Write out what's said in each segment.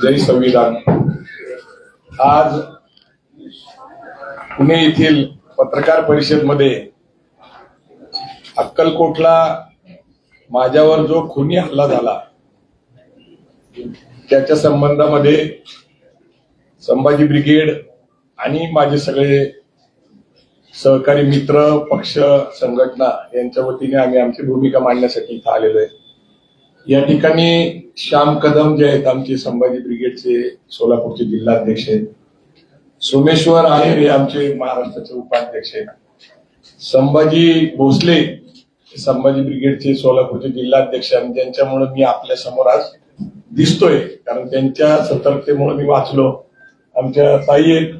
जय संविधान। आज पुणे येथील पत्रकार परिषद मध्ये अक्कलकोटला माझ्यावर जो खुनी हल्ला झाला त्याच्या संबंधामध्ये संभाजी ब्रिगेड आणि माझे सगळे सहकारी मित्र पक्ष संघटना यांच्या वतीने आम्ही आमची भूमिका मांडण्यासाठी इथं आलेलो आहे। या ठिकाणी श्याम कदम जे आहेत आमचे संभाजी ब्रिगेडचे सोलापूरचे जिल्हाध्यक्ष आहेत, सोमेश्वर आहेर हे आमचे महाराष्ट्राचे उपाध्यक्ष आहेत, संभाजी भोसले संभाजी ब्रिगेडचे सोलापूरचे जिल्हाध्यक्ष आणि ज्यांच्यामुळे मी आपल्या समोर आज दिसतोय कारण त्यांच्या सतर्कतेमुळे मी वाचलो। आमच्या ताई एक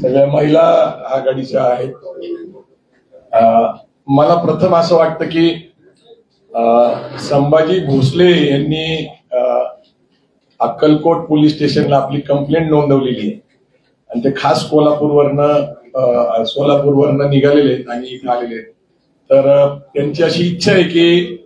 सगळ्या महिला आघाडीच्या आहेत। मला प्रथम असं वाटतं की संभाजी भोसले यांनी अक्कलकोट पोलीस स्टेशनला आपली कंप्लेंट नोंदवलेली आहे आणि ते खास सोलापूरवरनं निघालेले आहेत आणि इथे आलेले आहेत। तर त्यांची अशी इच्छा आहे की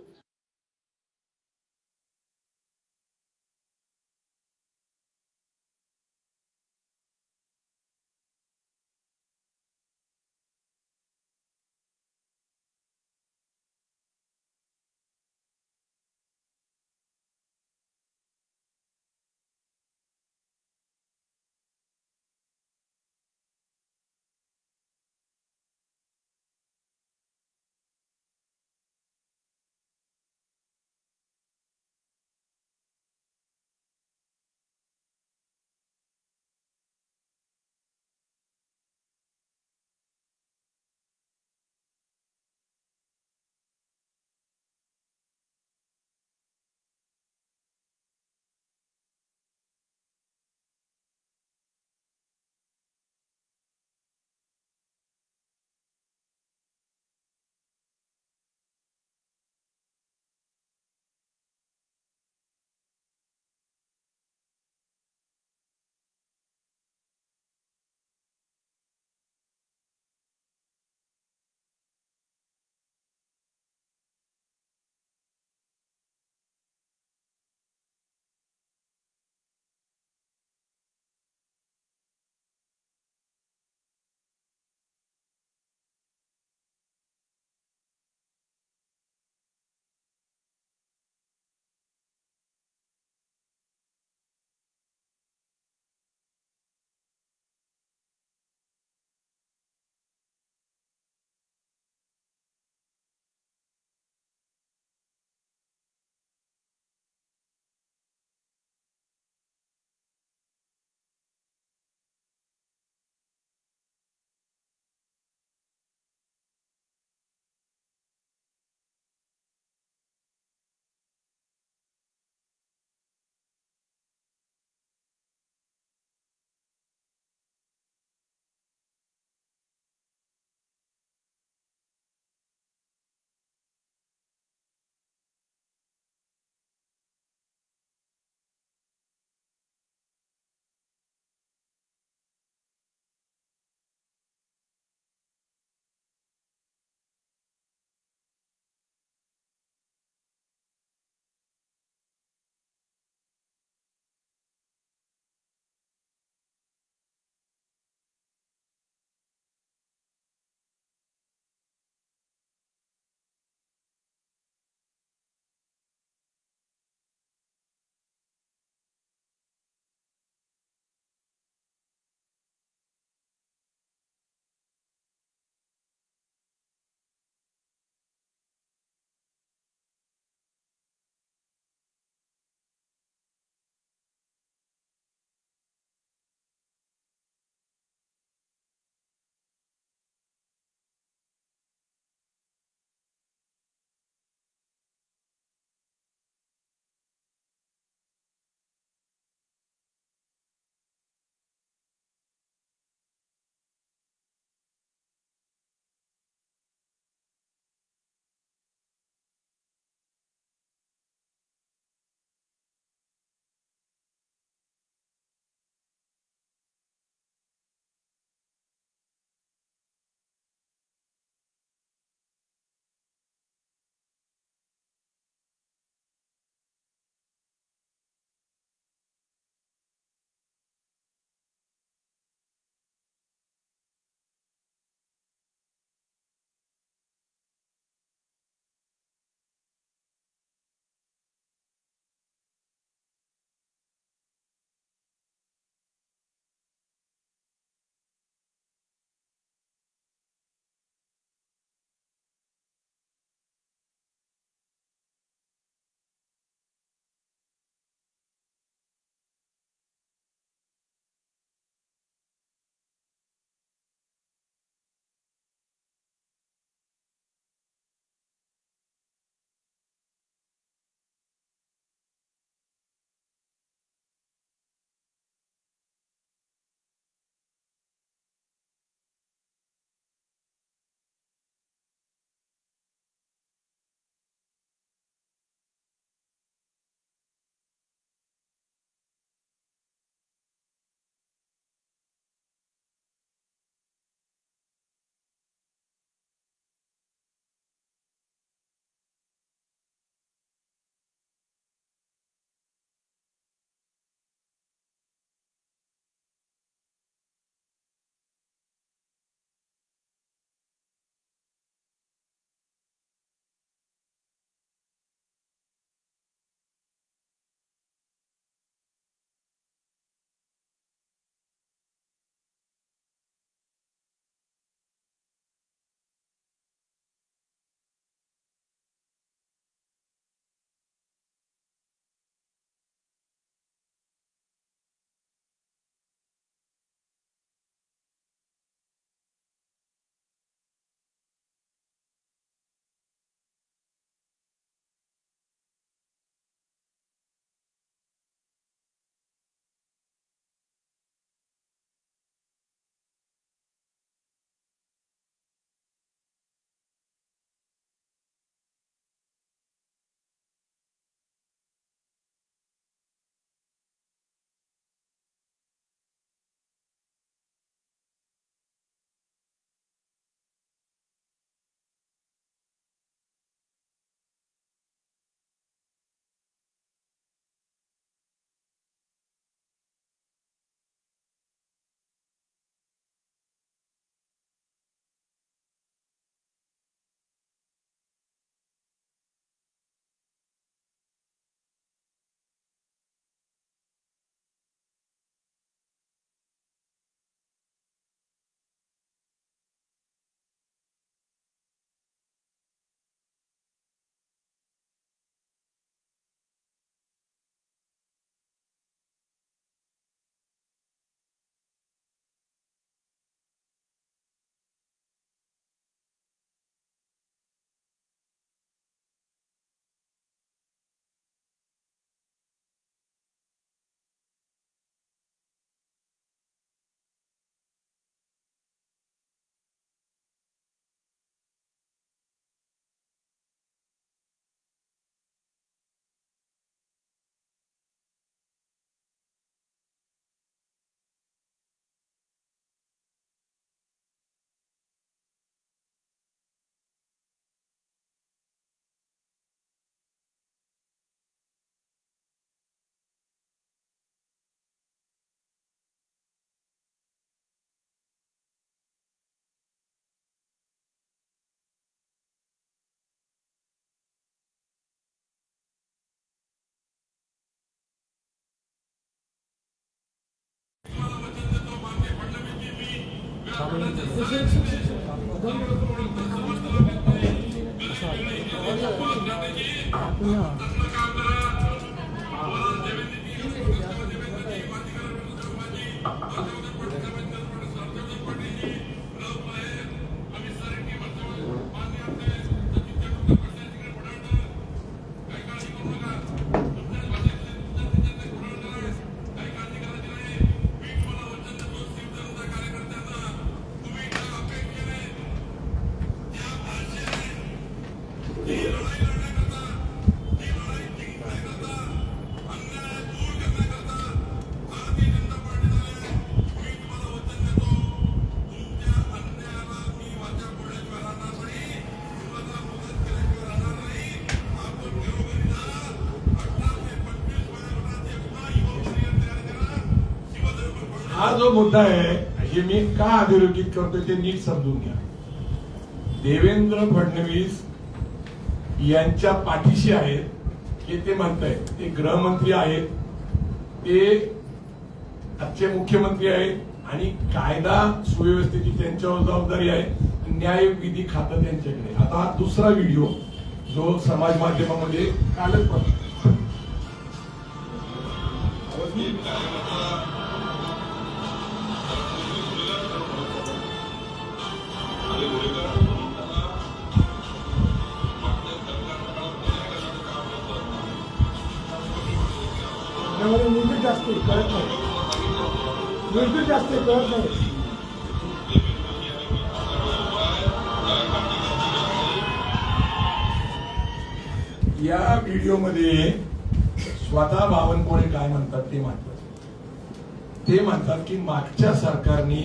हा जो मुद्दा आहे हे मी का अधोरेखित करतोय ते नीट समजून घ्या. देवेंद्र फडणवीस यांच्या पाठीशी आहेत हे ते म्हणतायत. ते गृहमंत्री आहेत, ते आजचे मुख्यमंत्री आहेत आणि कायदा सुव्यवस्थेची त्यांच्यावर जबाबदारी आहे. न्याय विधी खातं त्यांच्याकडे. आता हा दुसरा व्हिडिओ जो समाज माध्यमामध्ये कालच निर्मित जास्त कळत नाही. निर्मित जास्त कळत नाही. या व्हिडिओमध्ये स्वतः बावनकुळे काय म्हणतात ते महत्वाचं. ते म्हणतात की मागच्या सरकारने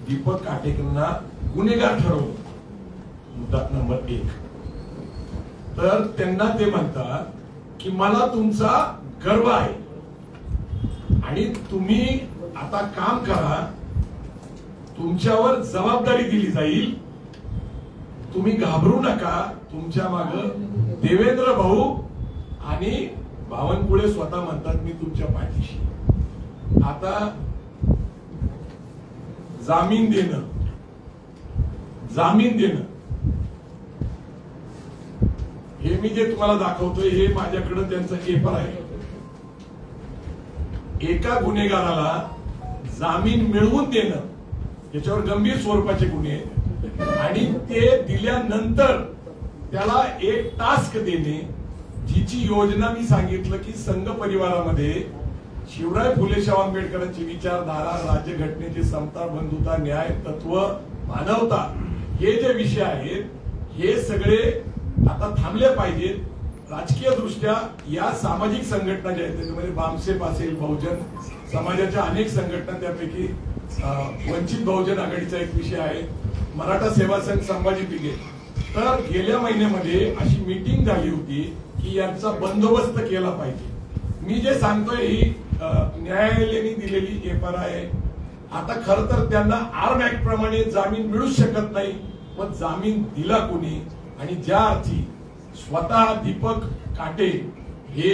दीपक काटेकरांना गुन्हेगार ठरवलं. मुद्दा नंबर 1. तर त्यांना ते म्हणतात की मला तुमचा गर्व आहे आणि तुम्ही आता काम करा, तुमच्यावर जबाबदारी दिली जाईल, तुम्ही घाबरू नका, तुमच्या माग देवेंद्र भाऊ आणि बावनकुळे स्वतः म्हणतात मी तुमच्या पाठीशी. आता जामीन देणं हे मी जे तुम्हाला दाखवतोय हे माझ्याकडे त्यांचं पेपर आहे. एका गुन्हेगाराला जामीन मिळवून देणं याच्यावर गंभीर स्वरूपाचे गुन्हे आहेत आणि ते दिल्यानंतर त्याला एक टास्क देणे, जिची योजना मी सांगितलं की संघ परिवारामध्ये शिवराय फुले शाहू आंबेडकरांची विचारधारा, राज्यघटनेची समता, बंधुता, न्याय, तत्व, मानवता हे जे विषय आहेत हे सगळे आता थांबले पाहिजेत. राजकीय दृष्ट्या या सामाजिक संघटना ज्या आहेत त्याच्यामध्ये बामसेप असेल, बहुजन समाजाच्या अनेक संघटना, त्यापैकी वंचित बहुजन आघाडीचा एक विषय आहे, मराठा सेवा संघ, संभाजी ब्रिगेड. तर गेल्या महिन्यामध्ये अशी मीटिंग झाली होती की यांचा बंदोबस्त केला पाहिजे. मी जे सांगतोय ही न्यायालयाने दिलेली पेपर आहे. आता खर तर त्यांना आर्म ऍक्ट प्रमाणे जामीन मिळू शकत नाही. पण जामीन दिला कोणी आणि ज्या अर्थी स्वतः दीपक काटे हे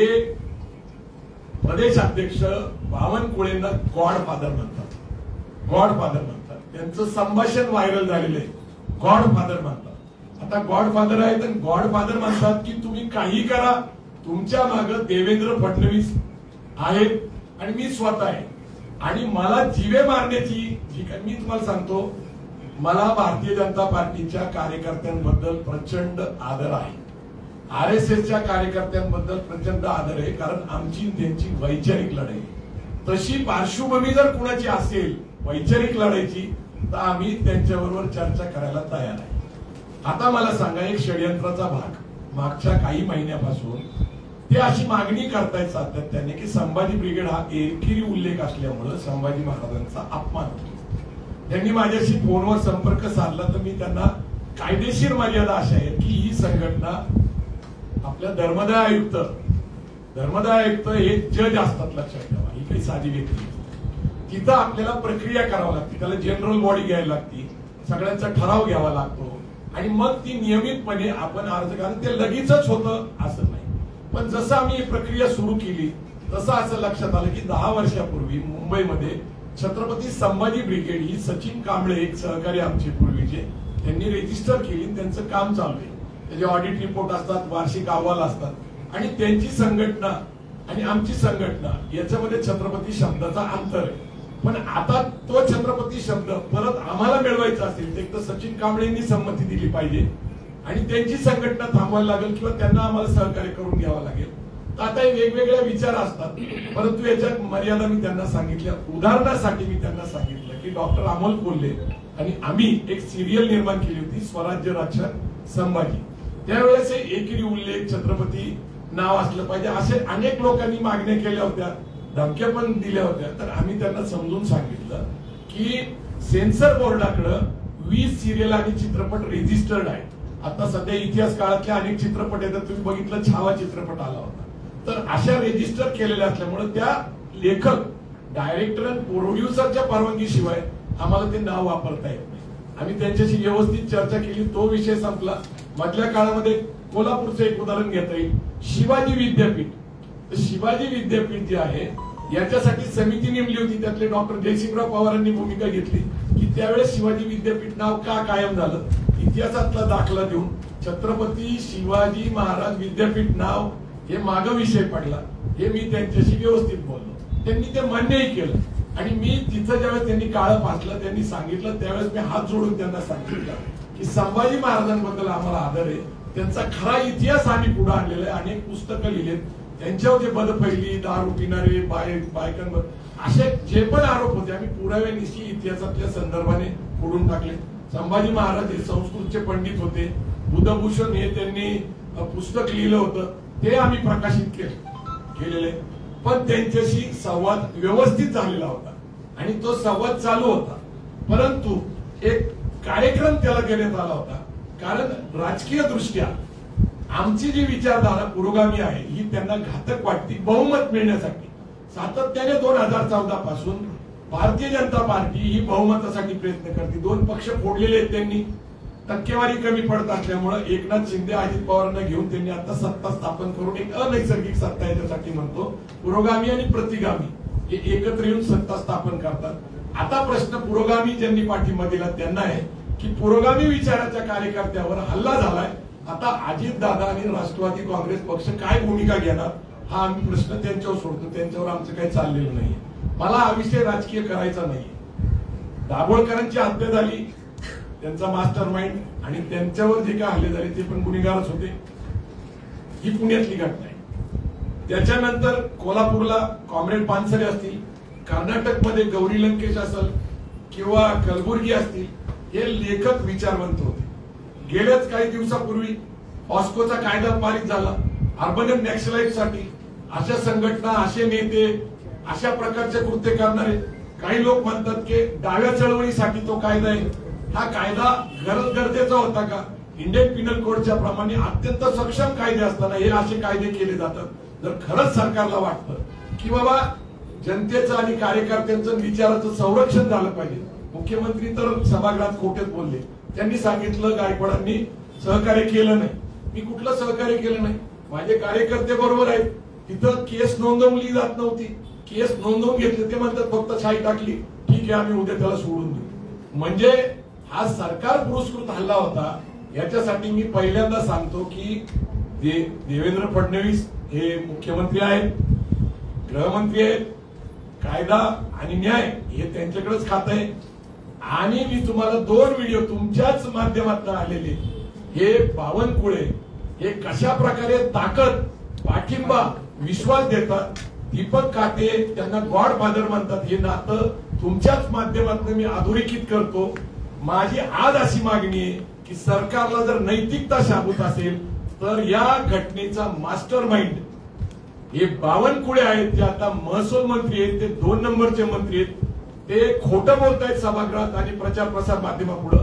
प्रदेशाध्यक्ष बावनकुळेंना गॉडफादर म्हणतात. त्यांचं संभाषण व्हायरल झालेलं आहे. गॉडफादर म्हणतात. आता गॉडफादर आहेत आणि गॉडफादर म्हणतात की तुम्ही काही करा, तुमच्या मागे देवेंद्र फडणवीस आहेत आणि मी स्वतः आहे आणि मला जीवे मारण्याची जी काय मी तुम्हाला सांगतो, मला भारतीय जनता पार्टीच्या कार्यकर्त्यांबद्दल प्रचंड आदर आहे. RSSच्या कार्यकर्त्यांबद्दल प्रचंड आदर आहे. कारण आमची त्यांची वैचारिक लढाई, तशी पार्श्वभूमी जर कुणाची असेल वैचारिक लढाईची तर आम्ही त्यांच्याबरोबर चर्चा करायला तयार आहे. आता मला सांगा, एक षडयंत्राचा भाग मागच्या काही महिन्यापासून ते अशी मागणी करतायत सातत्याने की संभाजी ब्रिगेड हा एकेरी उल्लेख असल्यामुळे संभाजी महाराजांचा अपमान होतो. त्यांनी माझ्याशी फोनवर संपर्क साधला तर मी त्यांना कायदेशीर मर्यादा अशा आहे की ही संघटना आपल्या धर्मदाय आयुक्त हे जज असतात, लक्षात ठेवा. ही काही साधी व्यक्ती, तिथं आपल्याला प्रक्रिया करावी लागते, त्याला जनरल बॉडी घ्यायला लागते, सगळ्यांचा ठराव घ्यावा लागतो आणि मग ती नियमितपणे आपण अर्ज करा. ते लगेचच होतं असं नाही. पण जसं आम्ही ही प्रक्रिया सुरू केली तसं असं लक्षात आलं की 10 वर्षापूर्वी मुंबईमध्ये छत्रपती संभाजी ब्रिगेड ही सचिन कांबळे एक सहकारी आमचे पूर्वीचे त्यांनी रजिस्टर केली, त्यांचं काम चालू आहे. त्याचे ऑडिट रिपोर्ट असतात, वार्षिक अहवाल असतात आणि त्यांची संघटना आणि आमची संघटना याच्यामध्ये छत्रपती शब्दाचा अंतर आहे. पण आता तो छत्रपती शब्द परत आम्हाला मिळवायचा असेल तर एक तर सचिन कांबळेंनी संमती दिली पाहिजे आणि त्यांची संघटना थांबवायला लागेल किंवा त्यांना आम्हाला सहकार्य करून घ्यावं लागेल. तर आता हे वेगवेगळे विचार असतात, परंतु याच्यात मर्यादा मी त्यांना सांगितल्या. उदाहरणासाठी मी त्यांना सांगितलं की डॉक्टर अमोल कोल्हे आणि आम्ही एक सिरियल निर्माण केली होती स्वराज्य रक्षक संभाजी. त्यावेळेस एकेरी उल्लेख छत्रपती नाव असलं पाहिजे असे अनेक लोकांनी मागण्या केल्या होत्या, धमक्या पण दिल्या होत्या. तर आम्ही त्यांना समजून सांगितलं की सेन्सर बोर्डाकडे 20 सिरियल आणि चित्रपट रेजिस्टर्ड आहेत. आता सध्या इतिहास काळातले अनेक चित्रपट आहेत, तुम्ही बघितलं छावा चित्रपट आला होता. तर अशा रेजिस्टर केलेल्या असल्यामुळे त्या लेखक, डायरेक्टर आणि प्रोड्युसरच्या परवानगीशिवाय आम्हाला ते नाव वापरता येत नाही. आम्ही त्यांच्याशी व्यवस्थित चर्चा केली, तो विषय संपला. मधल्या काळामध्ये कोल्हापूरचं एक उदाहरण घेता येईल, शिवाजी विद्यापीठ. शिवाजी विद्यापीठ जे आहे याच्यासाठी समिती नेमली होती, त्यातले डॉक्टर जयसिंगराव पवारांनी भूमिका घेतली की त्यावेळेस शिवाजी विद्यापीठ नाव का कायम झालं. इतिहासातला दाखला देऊन छत्रपती शिवाजी महाराज विद्यापीठ नाव हे माग विषय पडला. हे मी त्यांच्याशी व्यवस्थित बोललो, त्यांनी ते मान्यही केलं. आणि मी तिथं ज्यावेळेस त्यांनी काळं फासलं, त्यांनी सांगितलं, त्यावेळेस मी हात जोडून त्यांना सांगितलं की संभाजी महाराजांबद्दल आम्हाला आदर आहे, त्यांचा खरा इतिहास आम्ही पुढे आणलेला आहे, अनेक पुस्तकं लिहिलेत, त्यांच्यावर जे बदफैली, दारू पिणारे, बायकांवर असे जे पण आरोप होते आम्ही पुराव्यानिशी इतिहासातल्या संदर्भाने फोडून टाकले. संभाजी महाराज हे संस्कृतचे पंडित होते, बुधभूषण हे त्यांनी पुस्तक लिहिलं होतं, ते आम्ही प्रकाशित केलेले. पण त्यांच्याशी संवाद व्यवस्थित झालेला होता आणि तो संवाद चालू होता. परंतु एक कार्यक्रम त्याला घेण्यात आला होता, कारण राजकीय दृष्ट्या आमची जी विचारधारा पुरोगामी आहे ही त्यांना घातक वाटते बहुमत मिळण्यासाठी. सातत्याने 2014 पासून भारतीय जनता पार्टी ही बहुमतासाठी प्रयत्न करते. 2 पक्ष फोडलेले आहेत त्यांनी, टक्केवारी कमी पडत असल्यामुळे एकनाथ शिंदे, अजित पवारांना घेऊन त्यांनी आता सत्ता स्थापन करून एक अनैसर्गिक सत्ता याच्यासाठी म्हणतो पुरोगामी आणि प्रतिगामी हे एकत्र येऊन सत्ता स्थापन करतात. आता प्रश्न पुरोगामी ज्यांनी पाठिंबा दिला त्यांना आहे की पुरोगामी विचाराच्या कार्यकर्त्यावर हल्ला झालाय, आता अजित दादा आणि राष्ट्रवादी काँग्रेस पक्ष काय भूमिका घेणार हा आम्ही प्रश्न त्यांच्यावर सोडतो. त्यांच्यावर आमचं काही चाललेलं नाहीये. मला हा विषय राजकीय करायचा नाहीये. दाभोळकरांची हत्या झाली, त्यांचा मास्टर माइंड आणि त्यांच्यावर जे काय हल्ले झाले ते पण गुन्हेगारच होते. ही पुण्यातली घटना आहे. त्याच्यानंतर कोल्हापूरला कॉम्रेड पानसरे असतील, कर्नाटकमध्ये गौरी लंकेश असेल किंवा कलबुर्गी असतील, हे लेखक विचारवंत होते. गेल्याच काही दिवसापूर्वी ऑस्कोचा कायदा पारित झाला अर्बन नॅक्सलाइट साठी. अशा संघटना, असे नेते, अशा प्रकारचे कृत्य करणारे काही लोक म्हणतात की डाव्या चळवळीसाठी तो कायदा आहे. हा कायदा गरजेचा होता का? इंडियन पिनल कोडच्या प्रमाणे अत्यंत सक्षम कायदे असताना हे असे कायदे केले जातात. जर खरंच सरकारला वाटतं की बाबा जनतेचं आणि कार्यकर्त्यांचं विचाराचं संरक्षण झालं पाहिजे, मुख्यमंत्री तर सभागृहात खोटेच बोलले. त्यांनी सांगितलं गायकवाडांनी सहकार्य केलं नाही. मी कुठलं सहकार्य केलं नाही? माझे कार्यकर्ते बरोबर आहेत. तिथं केस नोंदवली जात नव्हती, केस नोंदवून घेतले. ते म्हणतात फक्त शाई टाकली, ठीक आहे आम्ही उद्या त्याला सोडून देऊ. म्हणजे हा सरकार पुरस्कृत हल्ला होता. याच्यासाठी मी पहिल्यांदा सांगतो की देवेंद्र फडणवीस हे मुख्यमंत्री आहेत, गृहमंत्री आहेत, कायदा आणि न्याय हे त्यांच्याकडेच खात आहे. आणि मी तुम्हाला 2 व्हिडिओ तुमच्याच माध्यमातून आलेले, हे बावनकुळे हे कशा प्रकारे ताकद, पाठिंबा, विश्वास देतात. दीपक काटे त्यांना गॉडफादर म्हणतात. हे नातं तुमच्याच माध्यमातून मी अधोरेखित करतो. माझी आज अशी मागणी आहे की सरकारला जर नैतिकता शाबूत असेल तर या घटनेचा मास्टर माइंड हे बावनकुळे आहेत, जे आता महसूल मंत्री आहेत, ते 2 नंबरचे मंत्री आहेत. ते खोटं बोलतायत सभागृहात आणि प्रचार प्रसार माध्यमापुढे.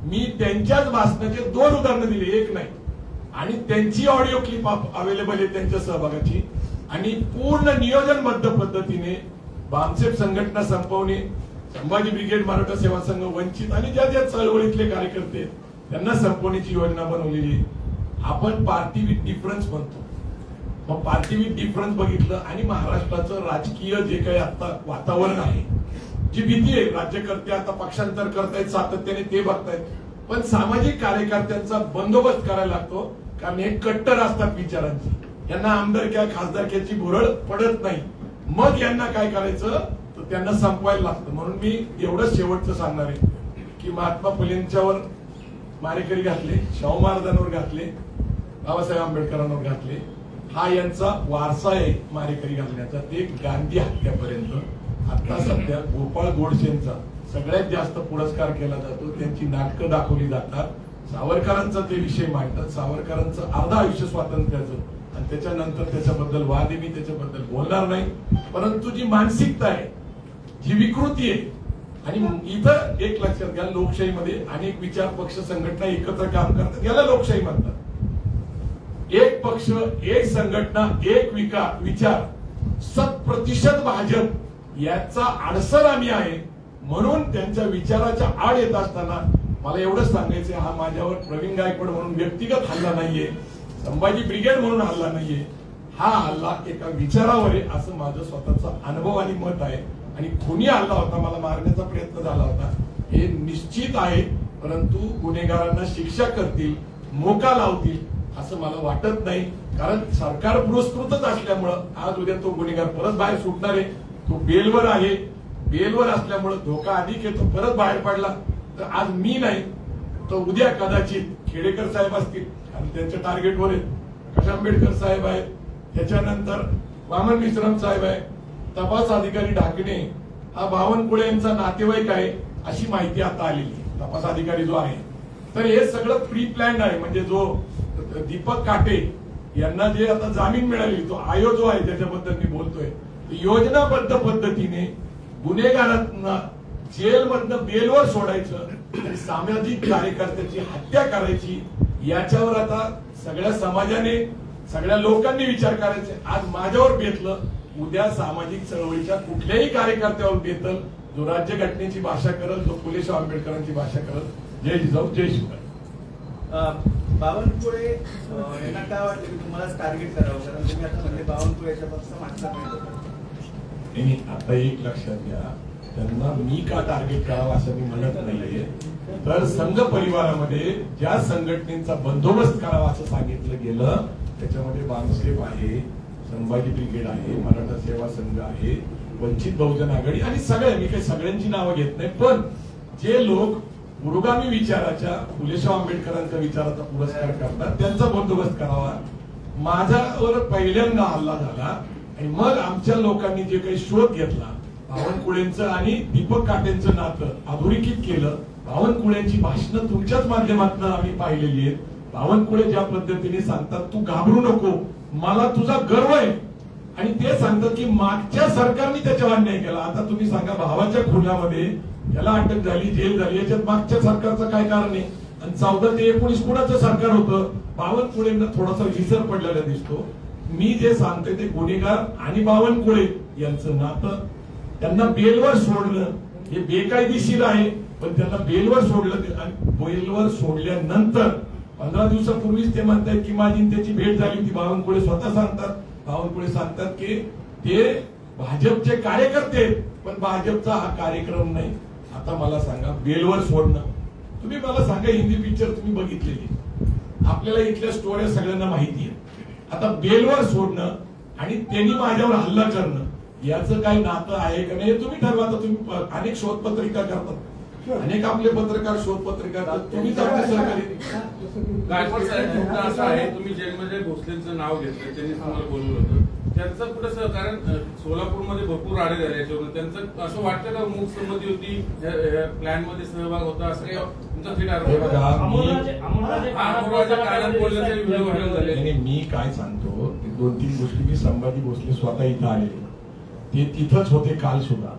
मी त्यांच्याच भाषणाचे 2 उदाहरणं दिली, एक नाही. आणि त्यांची ऑडिओ क्लिप अवेलेबल आहे त्यांच्या सहभागाची. आणि पूर्ण नियोजनबद्ध पद्धतीने बामसेफ संघटना संपवणे, संभाजी ब्रिगेड, मराठा सेवा संघ, वंचित आणि ज्या ज्या चळवळीतले कार्यकर्ते त्यांना संपवण्याची योजना बनवलेली. आपण पार्टी विथ डिफरन्स म्हणतो. मग पार्टी विथ डिफरन्स बघितलं आणि महाराष्ट्राचं राजकीय जे काही आता वातावरण आहे, जी भीती आहे, राज्यकर्ते आता पक्षांतर करतायत सातत्याने ते बघतायत, पण सामाजिक कार्यकर्त्यांचा बंदोबस्त करायला लागतो, कारण हे कट्टर असतात विचारांची, यांना आमदारक्या खासदारक्याची भुरळ पडत नाही. मग यांना काय करायचं तर त्यांना संपवायला लागतं. म्हणून मी एवढंच शेवटचं सांगणार आहे की महात्मा फुलेंच्यावर मारेकरी घातले, शाहू महाराजांवर घातले, बाबासाहेब आंबेडकरांवर घातले, हा यांचा वारसा आहे मारेकरी घालण्याचा. ते गांधी हत्यापर्यंत आता सध्या गोपाळ गोडसेंचा सगळ्यात जास्त पुरस्कार केला जातो, त्यांची नाटकं दाखवली जातात, सावरकरांचा ते विषय मांडतात, सावरकरांचं अर्ध आयुष्य स्वातंत्र्याचं, आणि त्याच्यानंतर त्याच्याबद्दल वाद आहे, मी त्याच्याबद्दल बोलणार नाही. परंतु जी मानसिकता आहे, जी विकृती आहे, आणि इथं एक लक्षात घ्या, लोकशाहीमध्ये अनेक विचार पक्ष संघटना एकत्र काम करतात, याला लोकशाही म्हणतात. एक पक्ष, एक संघटना, एक विचार, 100% भाजप याचा आडसर आम्ही आहे. म्हणून त्यांच्या विचाराच्या आड येत असताना मला एवढंच सांगायचं, हा माझ्यावर प्रवीण गायकवाड म्हणून व्यक्तिगत हल्ला नाहीये, संभाजी ब्रिगेड म्हणून हल्ला नाहीये, हा हल्ला एका विचारावर आहे असं माझं स्वतःचा अनुभव आणि मत आहे. आणि खुनी हल्ला होता, मला मारण्याचा प्रयत्न झाला होता, हे निश्चित आहे. परंतु गुन्हेगारांना शिक्षा करतील, मोका लावतील असं मला वाटत नाही, कारण सरकार पुरस्कृतच असल्यामुळं आज उद्या तो गुन्हेगार परत बाहेर सुटणार आहे. तो बेलवर आहे, बेलवर असल्यामुळं धोका अधिक येतो, परत बाहेर पडला तर आज मी नाही तर उद्या कदाचित खेडेकर साहेब असतील, आणि त्यांच्या टार्गेटवर आहेत, प्रकाश आंबेडकर साहेब आहेत, त्याच्यानंतर वामन विश्राम साहेब आहे, तपास अधिकारी ढाकणे हा बावनकुळे यांचा नातेवाईक आहे अशी माहिती आता आलेली, तपास अधिकारी जो आहे. तर हे सगळं प्री प्लॅन आहे. म्हणजे जो दीपक काटे यांना जे आता जामीन मिळाली, तो आयोग जो आहे त्याच्याबद्दल मी बोलतोय, योजनाबद्ध पद्धतीने गुन्हेगारांना जेलमधनं बेलवर सोडायचं आणि सामाजिक कार्यकर्त्याची हत्या करायची, याच्यावर आता सगळ्या समाजाने, सगळ्या लोकांनी विचार करायचे. आज माझ्यावर बेतलं, उद्या सामाजिक चळवळीच्या कुठल्याही कार्यकर्त्यावर बेतल, जो राज्यघटनेची भाषा करल, जो फुले शाहू आंबेडकरांची भाषा करल. जय जिजाऊ, जय शिवराय. बावनकुळे यांना काय वाटतं की तुम्हालाच टार्गेट करावं, कारण तुम्ही आता म्हणजे बावनकुळेच्या पक्ष मागचा नाही, आता एक लक्षात घ्या, त्यांना मी का टार्गेट करावं असं मी म्हणत नाहीये. तर संघ परिवारामध्ये ज्या संघटनेचा बंदोबस्त करावा असं सांगितलं गेलं, त्याच्यामध्ये बांधसेब आहे, संभाजी ब्रिगेड आहे, मराठा सेवा संघ आहे, वंचित बहुजन आघाडी, आणि सगळे, मी काही सगळ्यांची नावं घेत नाही, पण जे लोक पुरोगामी विचाराच्या, फुले शाहू आंबेडकरांच्या विचाराचा पुरस्कार करतात, त्यांचा बंदोबस्त करावा. माझ्यावर पहिल्यांदा हल्ला झाला आणि मग आमच्या लोकांनी जे काही शोध घेतला, बावनकुळेंचं आणि दीपक काटेंचं नातं अधोरेखित केलं. बावनकुळेंची भाषणं तुमच्याच माध्यमातून आम्ही पाहिलेली आहेत. बावनकुळे ज्या पद्धतीने सांगतात, तू घाबरू नको, मला तुझा गर्व आहे, आणि ते सांगतात की मागच्या सरकारने त्याच्यावर अन्याय केला. आता तुम्ही सांगा, भावाच्या खुनामध्ये याला अटक झाली, जेल झाली, याच्यात मागच्या सरकारचं काय कारण आहे? आणि 14 ते 19 कुणाचं सरकार होतं? बावनकुळेंना थोडासा विसर पडलेला दिसतो. मी जे सांगते ते गुन्हेगार आणि बावनकुळे यांचं नातं, त्यांना बेलवर सोडणं हे बेकायदेशीर आहे, पण त्यांना बेलवर सोडलं, आणि बेलवर सोडल्यानंतर 15 दिवसापूर्वीच ते म्हणतात की माझी त्याची भेट झाली होती. बावनकुळे स्वतः सांगतात, बावनकुळे सांगतात की ते भाजपचे कार्यकर्ते आहेत, पण भाजपचा हा कार्यक्रम नाही. आता मला सांगा, बेलवर सोडणं, तुम्ही मला सांगा, हिंदी पिक्चर तुम्ही बघितलेली, आपल्याला इथल्या स्टोऱ्या सगळ्यांना माहिती आहे. आता बेलवर सोडणं आणि त्यांनी माझ्यावर हल्ला करणं याचं काही नातं आहे का नाही तुम्ही ठरवा. आता तुम्ही अनेक शोधपत्रिका करतात, अनेक आपले पत्रकार शोधपत्रिका करतात, तुम्हीच आपले सहकारी. गायकवाड साहेब, मुद्दा असा आहे, तुम्ही जेलमध्ये भोसलेंचं नाव घेतलं, त्यांनी तुम्हाला बोलवलं होतं, त्यांचं कुठं सहकारण सोलापूरमध्ये भरपूर राडे झाले याच्यावर, त्यांचं असं वाटतं का मूक संमती होती, प्लॅन मध्ये सहभाग होता, असं काही तुमचा थेट आरोप? मी काय सांगतो, 2-3 गोष्टी. मी संभाजी भोसले स्वतः इथं आले, ते तिथंच होते काल सुद्धा.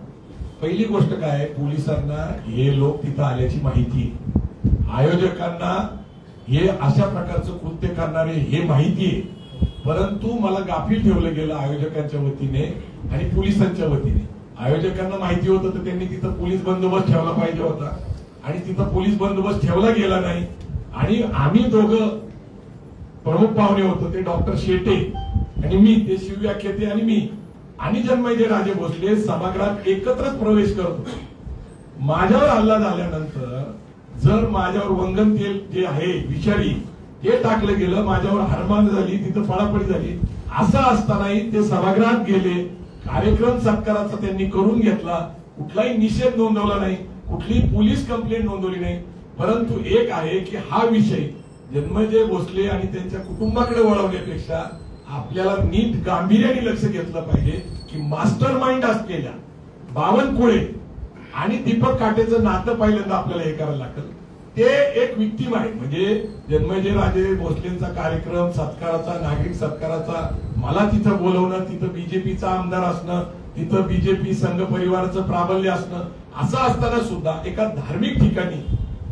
पहिली गोष्ट काय, पोलिसांना हे लोक तिथं आल्याची माहिती आहे, आयोजकांना हे अशा प्रकारचं कृत्य करणारे हे माहिती आहे, परंतु मला गाफील ठेवलं गेलं आयोजकांच्या वतीने आणि पोलिसांच्या वतीने. आयोजकांना माहिती होतं तर त्यांनी तिथं पोलीस बंदोबस्त ठेवला पाहिजे होता, आणि तिथं पोलीस बंदोबस्त ठेवला गेला नाही. आणि आम्ही दोघं प्रमुख पाहुणे होतो, ते डॉक्टर शेटे आणि मी, ते शिवव्याख्याते आणि मी, आणि जन्मेजय राजे भोसले सभागृहात एकत्रच प्रवेश करत होते. माझ्यावर हल्ला झाल्यानंतर जर माझ्यावर वंगन तेल जे आहे विषारी ते टाकलं गेलं, माझ्यावर हारमार झाली, तिथं पळापळी झाली, असं असतानाही ते सभागृहात गेले, कार्यक्रम सत्काराचा त्यांनी करून घेतला, कुठलाही निषेध नोंदवला नाही, कुठलीही पोलीस कंप्लेंट नोंदवली नाही. परंतु एक आहे की हा विषय जन्मेजय भोसले आणि त्यांच्या कुटुंबाकडे वळवण्यापेक्षा आपल्याला नीट गांभीर्याने लक्ष घेतलं पाहिजे की मास्टर माइंड असलेल्या बावनकुळे आणि दीपक काटेचं नातं पहिल्यांदा आपल्याला हे करायला लागलं. ते एक विक्टीम आहे. म्हणजे जन्मेजय राजे भोसलेंचा कार्यक्रम सत्काराचा, नागरिक सत्काराचा, मला तिथं बोलवणं, तिथं बीजेपीचा आमदार असणं, तिथं बीजेपी संघ परिवाराचं प्राबल्य असणं, असं असताना सुद्धा एका धार्मिक ठिकाणी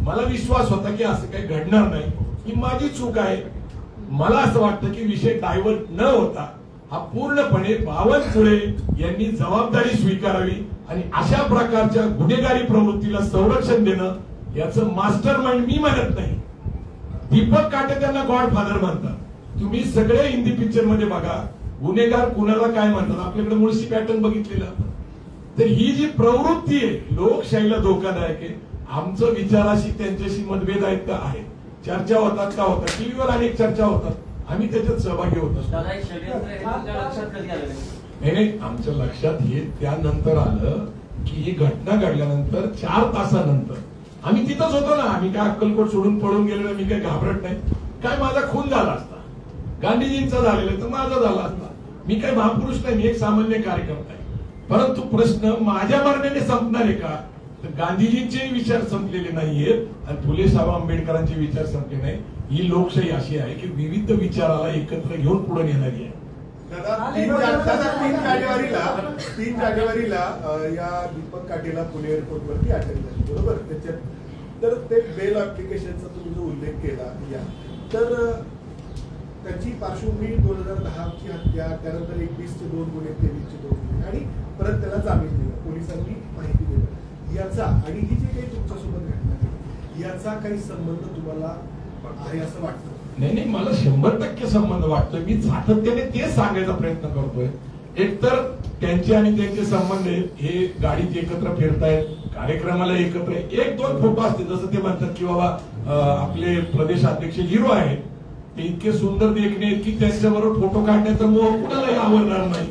मला विश्वास होता की असं काही घडणार नाही, ही माझी चूक आहे. मला असं वाटतं की विषय डायव्हर्ट न होता हा पूर्णपणे बावनकुळे यांनी जबाबदारी स्वीकारावी आणि अशा प्रकारच्या गुन्हेगारी प्रवृत्तीला संरक्षण देणं याचं मास्टर माइंड मी म्हणत नाही. दीपक काटे त्यांना गॉडफादर म्हणतात. तुम्ही सगळे हिंदी पिक्चर मध्ये बघा, गुन्हेगार कुणाला काय म्हणतात, आपल्याकडे मुळशी पॅटर्न बघितलेला. तर ही जी प्रवृत्ती आहे लोकशाहीला धोकादायक आहे. आमचं विचाराशी त्यांच्याशी मतभेद आहेत का आहेत, चर्चा होतात का होतात, टीव्हीवर अनेक चर्चा होतात, आम्ही त्याच्यात सहभागी होत असतो. नाही, आमच्या लक्षात हे त्यानंतर आलं की ही घटना घडल्यानंतर 4 तासानंतर आम्ही तिथंच होतो ना. आम्ही काय अक्कलकोट सोडून पळून गेलो, मी काही घाबरत नाही. काय माझा खून झाला असता, गांधीजींचा झालेला तर माझा झाला असता. मी काही महापुरुष नाही, मी एक सामान्य कार्यकर्ता आहे. परंतु प्रश्न माझ्या मरणाने संपणार आहे का, तर गांधीजींचे विचार संपलेले नाहीयेत आणि फुले साहेब आंबेडकरांचे विचार संपले नाही. ही लोकशाही अशी आहे की विविध विचाराला एकत्र घेऊन पुढे नेणारी आहे. दादा 3 जानेवारीला या दीपक काटेला पुणे एअरपोर्टवरती अटक झाली, बरोबर. त्याच्यात तर ते बेल ऍप्लिकेशनचा तुम्ही जो उल्लेख केला या, तर त्याची पार्श्वभूमी 2010ची हत्या, त्यानंतर 21चे 2 गुन्हे, 23चे 2 गुन्हे आणि परत त्याला जामीन दिला, पोलिसांनी माहिती दिलं. याचा आणि ही जी काही तुमच्यासोबत घटना घडली याचा काही संबंध तुम्हाला आहे असं वाटतं? नाही, मला 100% संबंध वाटतोय. मी सातत्याने तेच सांगायचा प्रयत्न करतोय. एकतर त्यांचे आणि त्यांचे संबंध हे गाडीत एकत्र फिरतायत, कार्यक्रमाला एकत्र, 1-2 फोटो असते. जसं ते म्हणतात की बाबा आपले प्रदेशाध्यक्ष हिरो आहेत, ते इतके सुंदर देखणे की त्यांच्याबरोबर फोटो काढण्याचा मोह कुणालाही आवडणार नाही,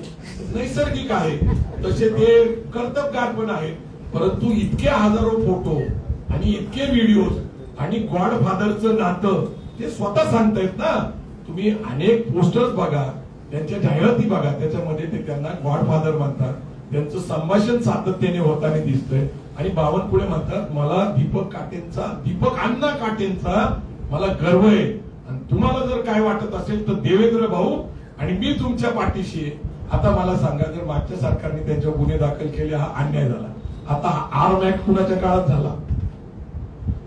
नैसर्गिक आहे. तसे ते कर्तबगार पण आहेत. परंतु इतके हजारो फोटो आणि इतके व्हिडिओ आणि गॉडफादरचं नातं ते स्वतः सांगतायत ना. तुम्ही अनेक पोस्टर्स बघा, त्यांच्या जाहिराती बघा, त्याच्यामध्ये ते त्यांना गॉडफादर म्हणतात. त्यांचं संभाषण सातत्याने होताना दिसतंय. आणि बावनकुळे म्हणतात मला दीपक अण्णा काटेंचा मला गर्व आहे. आणि तुम्हाला जर काय वाटत असेल तर देवेंद्र भाऊ आणि मी तुमच्या पाठीशी आहे. आता मला सांगा, जर मागच्या सरकारने त्यांच्यावर गुन्हे दाखल केले हा अन्याय झाला. आता आर्म ऍक्ट कुणाच्या काळात झाला,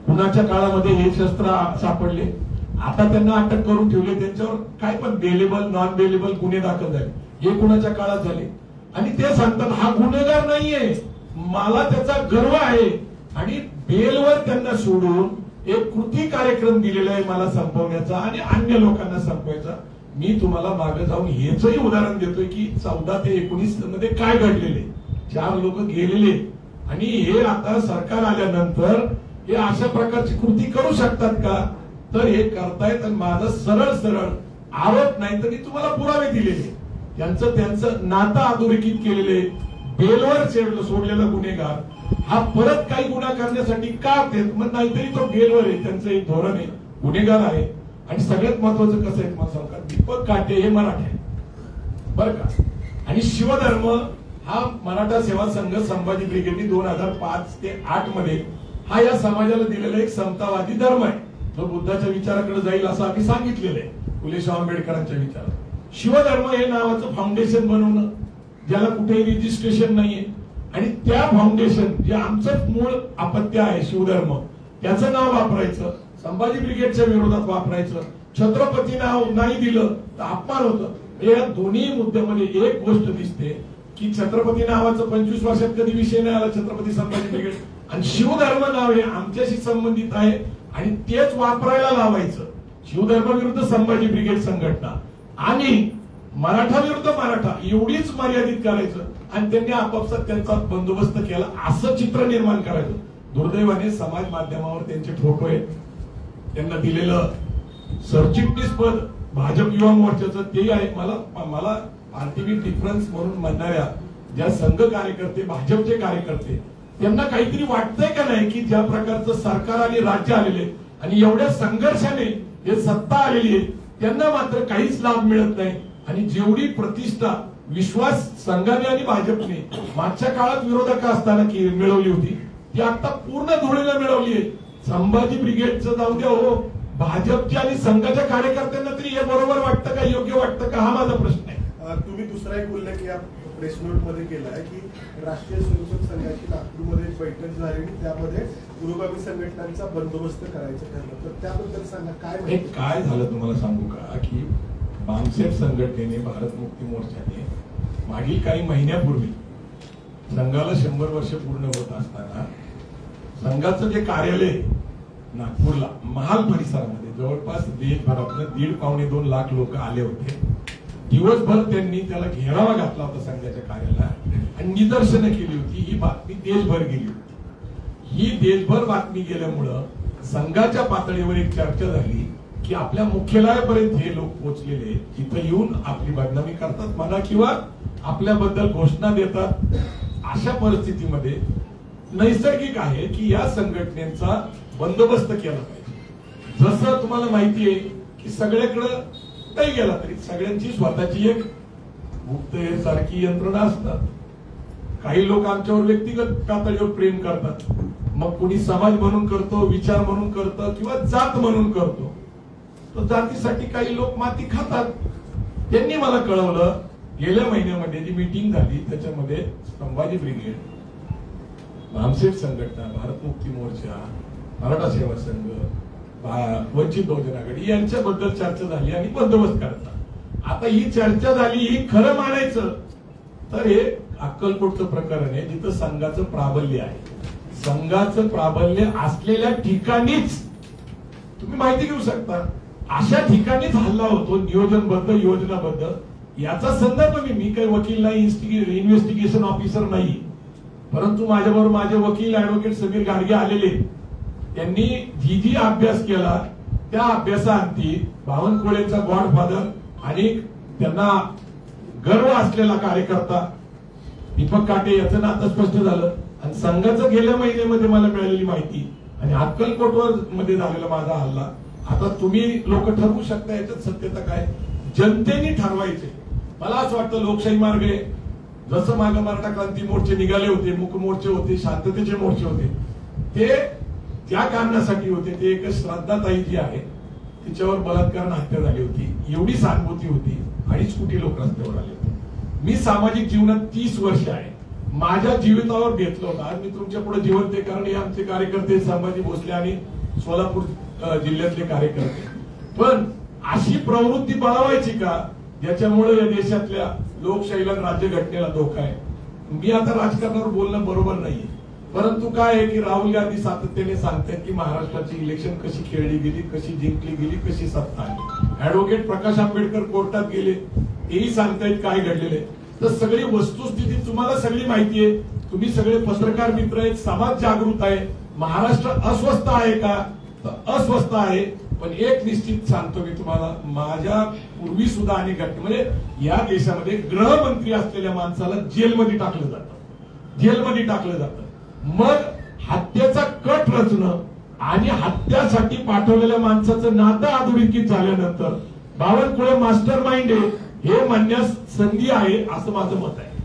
कुणाच्या काळामध्ये हे शस्त्र सापडले, आता त्यांना अटक करून ठेवले, त्यांच्यावर काय पण बेलेबल नॉन बेलेबल गुन्हे दाखल झाले, हे कुणाच्या काळात झाले. आणि ते सांगतात हा गुन्हेगार नाहीये, मला त्याचा गर्व आहे. आणि बेलवर त्यांना सोडून एक कृती कार्यक्रम दिलेला आहे मला संपवण्याचा आणि अन्य लोकांना संपवायचा. मी तुम्हाला मागे जाऊन हेचही उदाहरण देतोय की 14 ते 19 मध्ये काय घडलेले, 4 लोक गेलेले आणि हे आता सरकार आल्यानंतर हे अशा प्रकारची कृती करू शकतात का, तर हे करतायत. आणि माझा सरळ आरोप नाही तर मी तुम्हाला पुरावे दिलेले. त्यांचं नातं अधोरेखित केलेले, बेलवर सोडलेला गुन्हेगार हा परत काही गुन्हा करण्यासाठी का मग नाहीतरी तो बेलवर आहे, त्यांचं एक धोरण आहे, गुन्हेगार आहे. आणि सगळ्यात महत्वाचं कसं आहे मला सांगा, दीपक काटे हे मराठा आहे बरं का. आणि शिवधर्म हा मराठा सेवा संघ संभाजी ब्रिगेडनी 2005 ते 8 मध्ये हा या समाजाला दिलेला एक समतावादी धर्म आहे, जो बुद्धाच्या विचाराकडे जाईल असं आम्ही सांगितलेलं आहे, फुले शाहू आंबेडकरांच्या विचारात. शिवधर्म हे नावाचं फाउंडेशन बनवणं, ज्याला कुठेही रजिस्ट्रेशन नाहीये, आणि त्या फाउंडेशन जे आमचं मूळ अपत्य आहे शिवधर्म, त्याचं नाव वापरायचं, संभाजी ब्रिगेडच्या विरोधात वापरायचं, छत्रपती नाव नाही दिलं तर अपमान होतं. या दोन्ही मुद्द्यामध्ये एक गोष्ट दिसते की छत्रपती नावाचं 25 वर्षात कधी विषय नाही आला, छत्रपती संभाजी ब्रिगेड, आणि शिवधर्म नाव हे आमच्याशी संबंधित आहे आणि तेच वापरायला लावायचं. शिवधर्म विरुद्ध संभाजी ब्रिगेड संघटना आणि मराठा विरुद्ध मराठा एवढीच मर्यादित करायचं आणि त्यांनी आपापसात त्यांचा बंदोबस्त केला असं चित्र निर्माण करायचं. दुर्दैवाने समाज माध्यमावर त्यांचे फोटो आहेत, त्यांना दिलेलं सरचिटणीस पद भाजप युवा मोर्चाचं ते आहे. मला आर्टिफिक डिफरन्स म्हणून म्हणणाऱ्या ज्या संघ कार्यकर्ते भाजपचे कार्यकर्ते त्यांना काहीतरी वाटतंय का नाही की ज्या प्रकारचं सरकार आणि राज्य आलेले आणि एवढ्या संघर्षाने हे सत्ता आलेली आहे त्यांना मात्र काहीच लाभ मिळत नाही. आणि जेवढी प्रतिष्ठा विश्वास संघाने आणि भाजपने मागच्या काळात विरोधक असताना मिळवली होती ती आता पूर्ण धुळीला मिळवली आहे. संभाजी ब्रिगेडचं जाऊ द्या हो, भाजपच्या आणि संघाच्या कार्यकर्त्यांना तरी हे बरोबर वाटतं का, योग्य वाटतं का, हा माझा प्रश्न आहे. तुम्ही दुसरा एक उल्लेख या प्रेस नोट मध्ये केला आहे की राष्ट्रीय स्वयंसेवक संघाची नागपूरमध्ये एक बैठक झाली आणि त्यामध्ये पुरोगामी संघटनांचा बंदोबस्त करायचं ठरलं, तर त्याबद्दल सांगा काय काय झालं तुम्हाला सांगू का की बामसेफ संघटनेने भारत मुक्ती मोर्चाने मागील काही महिन्यापूर्वी संघाला 100 वर्ष पूर्ण होत असताना संघाचं जे कार्यालय नागपूरला महाल परिसरामध्ये जवळपास देशभरातून 1.5-2 लाख लोक आले होते. दिवसभर त्यांनी त्याला घेरावा घातला होता संघाच्या कार्यालयात आणि निदर्शनं केली होती. ही बातमी देशभर गेली होती. ही देशभर बातमी गेल्यामुळं संघाच्या पातळीवर एक चर्चा झाली की आपल्या मुख्यालयापर्यंत हे लोक पोहोचलेले इथं येऊन आपली बदनामी करतात म्हणा किंवा आपल्याबद्दल घोषणा देतात. अशा परिस्थितीमध्ये नैसर्गिक आहे की या संघटनेचा बंदोबस्त केला पाहिजे. जसं तुम्हाला माहिती आहे की सगळ्याकडं नाही गेला तरी सगळ्यांची स्वतःची एक गुप्तहेर सारखी यंत्रणा असतात. काही लोक आमच्यावर व्यक्तिगत पातळीवर प्रेम करतात, मग कोणी समाज म्हणून करतो, विचार म्हणून करतं किंवा जात म्हणून करतो. तर जातीसाठी काही लोक माती खातात. त्यांनी मला कळवलं गेल्या महिन्यामध्ये जी मीटिंग झाली त्याच्यामध्ये संभाजी ब्रिगेड, भामसेफ संघटना, भारत मुक्ती मोर्चा, मराठा सेवा संघ, वंचित बहुजन आघाडी यांच्याबद्दल चर्चा झाली आणि बंदोबस्त करता. आता ही चर्चा झाली, ही खरं मानायचं तर हे अक्कलकोटचं प्रकरण आहे जिथं संघाचं प्राबल्य आहे. संघाचं प्राबल्य असलेल्या ठिकाणीच तुम्ही माहिती घेऊ शकता. अशा ठिकाणीच हल्ला होतो नियोजनबद्ध योजनाबद्ध. याचा संदर्भ मी काही वकील नाही, इन्व्हेस्टिगेशन ऑफिसर नाही, परंतु माझ्याबरोबर माझे वकील ऍडव्होकेट समीर गाडगे आलेले. त्यांनी जी अभ्यास केला त्या अभ्यासाअंती बावनकुळेचा गॉडफादर आणि त्यांना गर्व असलेला कार्यकर्ता दीपक काटे याचं नातं स्पष्ट झालं. आणि संघाचं गेल्या महिन्यामध्ये मला मिळालेली माहिती आणि अक्कलकोटवर मध्ये झालेला माझा हल्ला. आता तुम्ही लोक ठरवू शकता याच्यात सत्यता काय, जनतेने ठरवायचे. मला असं वाटतं लोकशाही मार्ग आहे. जसं मागे मराठा क्रांती मोर्चे निघाले होते, मूक मोर्चे होते, शांततेचे मोर्चे होते, ते त्या कारणासाठी होते. ते एक श्रद्धाताई जी आहे तिच्यावर बलात्कार हत्या झाली होती, एवढी सहानुभूती होती, 2.5 कोटी लोक रस्त्यावर आले होते. मी सामाजिक जीवनात 30 वर्ष आहे, माझ्या जीवितावर घेतलं होतं. आज मी तुमच्या पुढे जिवंत आहे कारण हे आमचे कार्यकर्ते संभाजी भोसले आणि सोलापूर जिल्ह्यातले कार्यकर्ते. पण अशी प्रवृत्ती बळावायची का ज्याच्यामुळे या देशातल्या लोकशाहीला राज्यघटनेला धोका आहे. मी आता राजकारणावर बोलणं बरोबर नाहीये, परंतु काय आहे की राहुल गांधी सातत्याने सांगतात की महाराष्ट्राची इलेक्शन कशी खेळली गेली, कशी जिंकली गेली, कशी सत्ता आली. ऍडव्होकेट प्रकाश आंबेडकर कोर्टात गेले, तेही सांगतायत काय घडलेले. तर सगळी वस्तुस्थिती तुम्हाला सगळी माहिती आहे. तुम्ही सगळे पत्रकार मित्र आहेत, समाज जागृत आहे. महाराष्ट्र अस्वस्थ आहे का, तर अस्वस्थ आहे. पण एक निश्चित सांगतो मी तुम्हाला, माझ्या पूर्वी सुद्धा अनेक घटना म्हणजे या देशामध्ये गृहमंत्री असलेल्या माणसाला जेलमध्ये टाकलं जातं, जेलमध्ये टाकलं जातं. मग हत्येचा कट रचणं आणि हत्यासाठी पाठवलेल्या माणसाचं नातं अधोरेखित झाल्यानंतर बावनकुळे मास्टर माइंड आहे हे म्हणण्यास संधी आहे असं माझं मत आहे.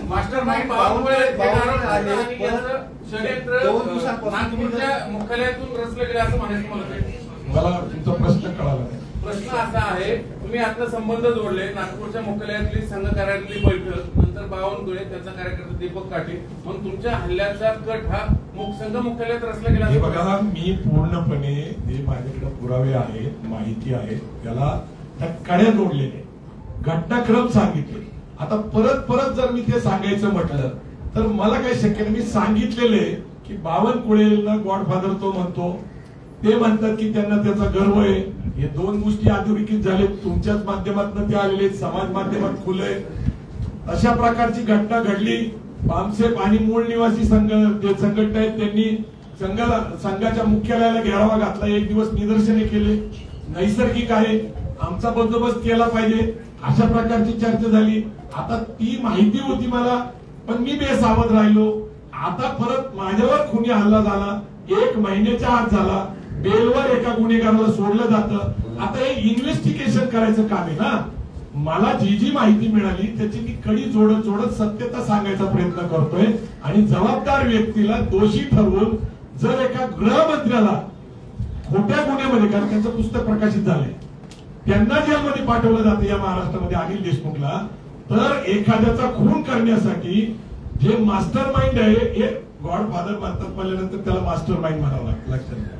मास्टर माइंड नागपूरच्या मुख्यालयातून रचलं गेलं असं म्हणायचं मला तुमचा प्रश्न कळाला नाही. प्रश्न असा आहे, तुम्ही आता संबंध जोडले नागपूरच्या मुख्यालयातली संघ कार्यालयातली बैठक, नंतर बावनकुळे त्याचा कार्यकर्ता दीपक काटे, मग तुमच्या हल्ल्याचा कट हा संघ मुख्यालयात रचला गेला. हे बघा, मी पूर्णपणे जे माझ्याकडे पुरावे आहेत, माहिती आहे, त्याला त्या कड्या जोडलेले, घटनाक्रम सांगितले. आता परत परत जर मी ते सांगायचं म्हटलं तर मला काही शक्य नाही. मी सांगितलेले की बावनकुळेला गॉडफादर तो म्हणतो, ते म्हणतात की त्यांना त्याचा गर्व आहे. हे दोन गोष्टी अधोरेखित झाले. तुमच्याच माध्यमातून ते आलेले, समाज माध्यमात खुले. अशा प्रकारची घटना घडली. बामसेप आणि मूळ निवासी संघ जे संघटना आहेत त्यांनी संघाच्या मुख्यालयाला घेरावा घातला. एक दिवस निदर्शने केले. नैसर्गिक आहे, आमचा बंदोबस्त केला पाहिजे अशा प्रकारची चर्चा झाली. आता ती माहिती होती मला, पण मी बेसावध राहिलो. आता परत माझ्यावर खुनी हल्ला झाला. 1 महिन्याच्या आत झाला. बेलवर एका गुन्हेगाराला सोडलं जातं. आता हे इन्व्हेस्टिगेशन करायचं काम आहे ना. मला जी माहिती मिळाली त्याची मी कडी जोडत सत्यता सांगायचा प्रयत्न करतोय. आणि जबाबदार व्यक्तीला दोषी ठरवून जर एका गृहमंत्र्याला खोट्या गुन्ह्यामध्ये, कारण त्यांचं पुस्तक प्रकाशित झालंय, त्यांना जेलमध्ये पाठवलं जातं या महाराष्ट्रामध्ये अनिल देशमुखला, तर एखाद्याचा खून करण्यासाठी जे मास्टर माइंड आहे, हे गॉडफादर म्हणतात म्हणल्यानंतर त्याला मास्टर माइंड म्हणावं लागतं. लक्षात घ्या.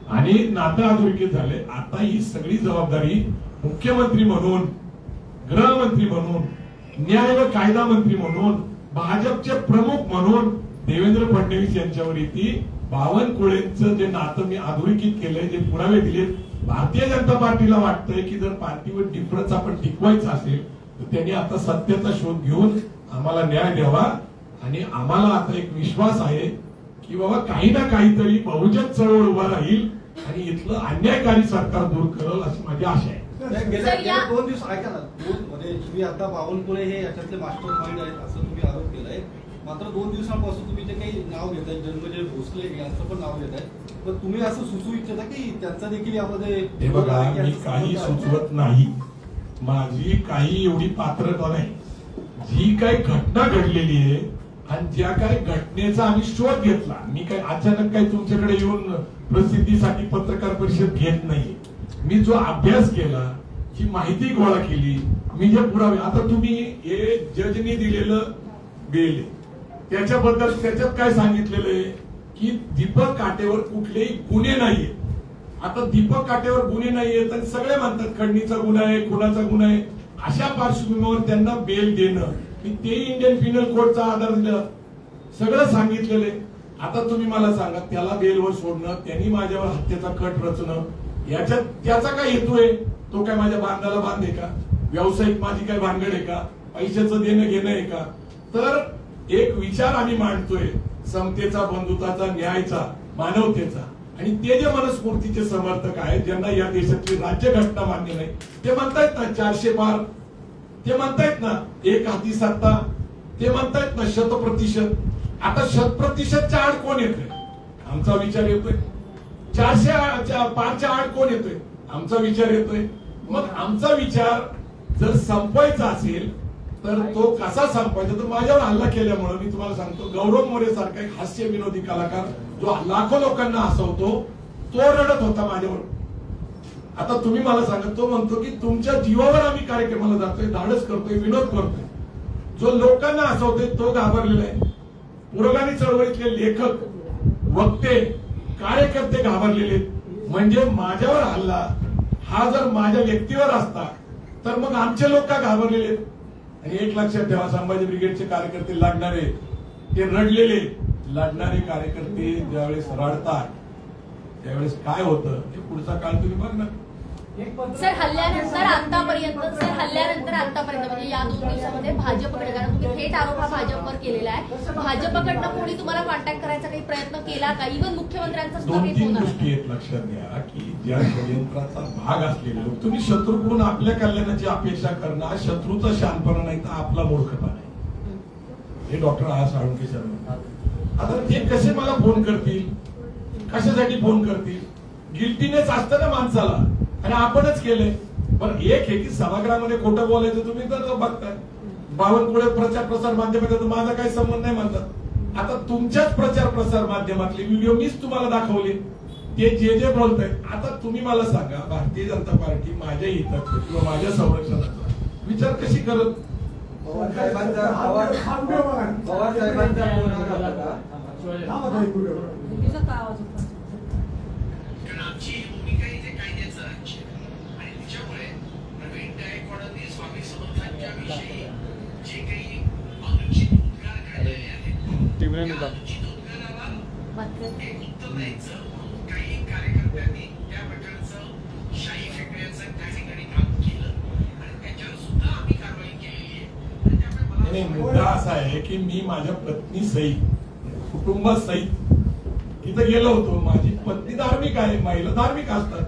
आणि नातं अधोरेखित झाले. आता ही सगळी जबाबदारी मुख्यमंत्री म्हणून, गृहमंत्री म्हणून, न्याय व कायदा मंत्री म्हणून, भाजपचे प्रमुख म्हणून देवेंद्र फडणवीस यांच्यावर येते. बावनकुळेंचं जे नातं मी अधोरेखित केलंय, जे पुरावे दिलेत, भारतीय जनता पार्टीला वाटतंय की जर पार्टीवर डिफरन्स आपण टिकवायचा असेल तर त्यांनी आता सत्याचा शोध घेऊन आम्हाला न्याय द्यावा. आणि आम्हाला आता एक विश्वास आहे की बाबा काही ना काहीतरी बहुजन चळवळ उभा राहील आणि इथलं अन्यायकारी सरकार दूर करेल अशी माझी आशा आहे. गेल्या 2 दिवस ऐका ना, म्हणजे तुम्ही आता बावनकुळे हे याच्यातले मास्टर माइंड आहेत असं तुम्ही आरोप केलाय. मात्र 2 दिवसांपासून तुम्ही जे काही नाव घेताय, जन्मजय भोसले यांचं पण नाव घेताय, पण तुम्ही असं सुचवू इच्छिता की त्यांचा देखील यामध्ये? हे बघा, मी काही सुचवत नाही. माझी काही एवढी पात्रता नाही. जी काही घटना घडलेली आहे आणि ज्या काही घटनेचा आम्ही शोध घेतला, मी काही अचानक काही तुमच्याकडे येऊन प्रसिद्धीसाठी पत्रकार परिषद घेत नाही. मी जो अभ्यास केला, जी माहिती गोळा केली, मी जे पुरावे, आता तुम्ही हे जजनी दिलेलं बेल त्याच्यात काय सांगितलेलं आहे की दीपक काटेवर कुठलेही गुन्हे नाहीये. आता दीपक काटेवर गुन्हे नाहीये तर सगळे म्हणतात खंडणीचा गुन्हा आहे, खुनाचा गुन्हा आहे. अशा पार्श्वभूमीवर त्यांना बेल देणं, ते इंडियन पिनल कोडचा आधार दिलं, सगळं सांगितलेलं आहे. आता तुम्ही मला सांगा, त्याला बेलवर सोडणं, त्यांनी माझ्यावर हत्येचा कट रचणं, याच्यात त्याचा काय हेतू आहे? तो काय माझ्या बांधाला बांध आहे का? व्यावसायिक माझी काय भानगड आहे का? पैशाचं देणं घेणं आहे का? तर एक विचार आम्ही मांडतोय, समतेचा, बंधुताचा, न्यायाचा, मानवतेचा. आणि ते जे मनस्फूर्तीचे समर्थक आहेत, ज्यांना या देशातली राज्यघटना मान्य नाही, ते म्हणतायत ना 400 पार, ते म्हणतायत ना एक हाती सत्ता, ते म्हणतायत ना 100%. आता 100%च्या आड कोण येतोय? आमचा विचार येतोय. 400 पारच्या आड कोण येतोय? आमचा विचार येतोय. मग आमचा विचार जर संपवायचा असेल तर तो कसा संपवायचा? तर माझ्यावर हल्ला केल्यामुळे मी तुम्हाला सांगतो, गौरव मोरे सारखा एक हास्य विनोदी कलाकार जो लाखो लोकांना हसवतो, तो रडत होता माझ्यावर. आता तुम्ही मला सांगा, तो म्हणतो की तुमच्या जीवावर आम्ही कार्यक्रमाला जातोय, धाडस करतोय, विनोद करतोय. जो लोकांना हसवतोय तो घाबरलेला आहे. पुरोगामी चळवळीतले लेखक, वक्ते, कार्यकर्ते घाबरलेले. म्हणजे माझ्यावर हल्ला हा जर माझ्या व्यक्तीवर असता तर मग आमचे लोक का घाबरलेले? आणि एक लक्षात ठेवा, संभाजी ब्रिगेडचे कार्यकर्ते लढणारे, ते रडलेले, लढणारे कार्यकर्ते ज्यावेळेस रडतात त्यावेळेस काय होतं ते पुढचा काळ तुम्ही बघणार. सर हल्ल्यानंतर आतापर्यंत म्हणजे या 2 दिवसामध्ये भाजपकडे, कारण तुम्ही थेट आरोप हा भाजपवर केलेला आहे, भाजपकडनं कोणी तुम्हाला कॉन्टॅक्ट करायचा काही प्रयत्न केला का? इव्हन मुख्यमंत्र्यांचा सुद्धा 2-3 गोष्टी आहेत लक्षात घ्या की ज्या षडयंत्राचा भाग असलेले लोक, तुम्ही शत्रूकडून आपल्या कल्याणाची अपेक्षा करणं शत्रूचा शानपणा नाही तर आपला मूर्खपणा आहे. हे डॉक्टर आर साळुंखे सर म्हणतात. आता ते कसे मला फोन करतील? कशासाठी फोन करतील? गिल्टीनेस असतं ना माणसाला, आणि आपणच केलंय. पण एक आहे की सभागृहामध्ये खोटं बोलायचं, तुम्ही तर बघताय. बावनकुळे प्रचार प्रसार माध्यमात माझा काही संबंध नाही म्हणतात. आता तुमच्याच प्रचार प्रसार माध्यमातले व्हिडिओ मीच तुम्हाला दाखवले, ते जे बोलताय. आता तुम्ही मला सांगा, भारतीय जनता पार्टी माझ्या हिताचा किंवा माझ्या संरक्षणाचा विचार कशी करत? पवार साहेबांचा आमची भूमिका इथे कायद्याचं राज्य आणि त्याच्यामुळे प्रवीण गायकवाडांनी स्वामी समर्थांच्या विषयी जे काही अनुचित उद्गार काढलेले आहेत, त्या अनुचित उद्गाराला एक उत्तर द्यायचं काही कार्यकर्ते त्यांनी त्या प्रकारचं शाही फेकण्याचं त्या ठिकाणी काम केलं आणि त्याच्यावर सुद्धा आम्ही कारवाई केलेली आहे. आणि त्यामुळे नाही, मला मुद्दा असा आहे की मी माझ्या पत्नी सहित कुटुंबासहित तिथं गेलो होतो. माझी पत्नी धार्मिक आहे, महिला धार्मिक असतात.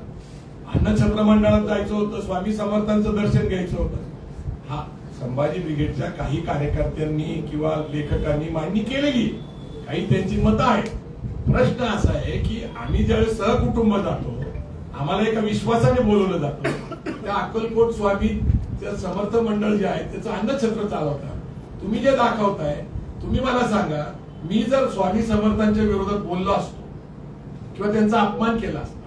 अन्नछत्र मंडळात जायचं होतं, स्वामी समर्थांचं दर्शन घ्यायचं होतं. हा संभाजी ब्रिगेडच्या काही कार्यकर्त्यांनी किंवा लेखकांनी मांडणी केलेली, काही त्यांची मतं आहेत. प्रश्न असा आहे की आम्ही ज्यावेळेस सहकुटुंब जातो, आम्हाला एका विश्वासाने बोलवलं जातं. त्या अक्कलकोट स्वामी समर्थ मंडळ जे आहे त्याचं अन्नछत्र चालवतात. तुम्ही जे दाखवताय, तुम्ही मला सांगा, मी जर स्वामी समर्थांच्या विरोधात बोललो असतो किंवा त्यांचा अपमान केला असता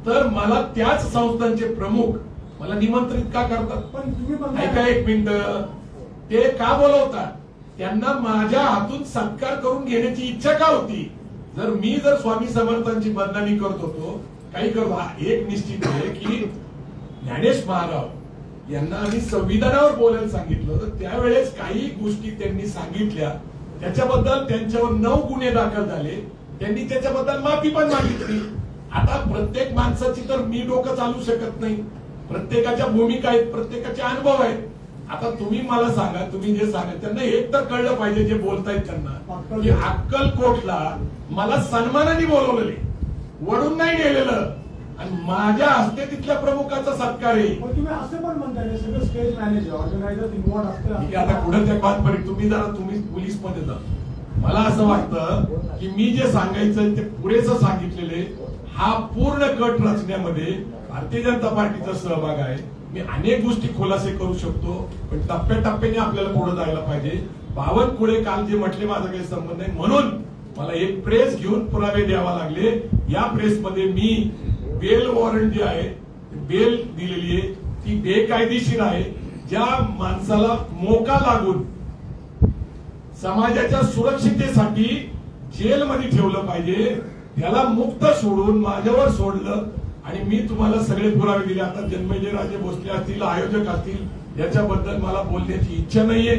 तर मला त्याच संस्थांचे प्रमुख मला निमंत्रित का करतात? पण तुम्ही ऐका एक मिनिट, ते का बोलवतात? त्यांना माझ्या हातून सत्कार करून घेण्याची इच्छा का होती? मी जर स्वामी समर्थांची बदनामी करत होतो, काही करतो, एक निश्चित आहे की ज्ञानेश महाराज यांना आम्ही संविधानावर बोलायला सांगितलं, तर त्यावेळेस काही गोष्टी त्यांनी सांगितल्या, त्याच्याबद्दल त्यांच्यावर 9 गुन्हे दाखल झाले. त्यांनी त्याच्याबद्दल माफी पण मागितली. आता प्रत्येक माणसाची तर मी डोकं चालू शकत नाही. प्रत्येकाच्या भूमिका आहेत, प्रत्येकाचे अनुभव आहेत. आता तुम्ही मला सांगा, तुम्ही जे सांगा त्यांना एक तर कळलं पाहिजे जे बोलतायत त्यांना की अक्कलकोटला मला सन्मानाने बोलवलेले, वडून नाही गेलेलं, आणि माझ्या हस्ते तिथल्या प्रमुखाचा सत्कार आहे. तुम्ही असं पण म्हणताय सगळं स्टेज मॅनेजर ऑर्गनायझर इन्व्हॉल्व असतं. आता पुढे त्या कॉन्फरन्स तुम्ही पोलीस मध्ये जा. मला असं वाटतं की मी जे सांगायचं ते पुरेसं सांगितलेले. हा पूर्ण कट रचण्यामध्ये भारतीय जनता पार्टीचा सहभाग आहे. मी अनेक गोष्टी खुलासे करू शकतो, पण टप्प्याटप्प्याने आपल्याला पुढे जायला पाहिजे. बावनकुळे काल जे म्हटले माझा काही संबंध नाही, म्हणून मला एक प्रेस घेऊन पुरावे द्यावा लागले. या प्रेसमध्ये मी बेल वॉरंट जे आहे, बेल दिलेली आहे, ती बेकायदेशीर आहे. ज्या माणसाला मोका लागून समाजाच्या सुरक्षितेसाठी जेलमध्ये ठेवलं पाहिजे, त्याला मुक्त सोडून माझ्यावर सोडलं आणि मी तुम्हाला सगळे पुरावे दिले. आता जन्मेजयराजे भोसले असतील, आयोजक असतील, याच्याबद्दल मला बोलण्याची इच्छा नाहीये.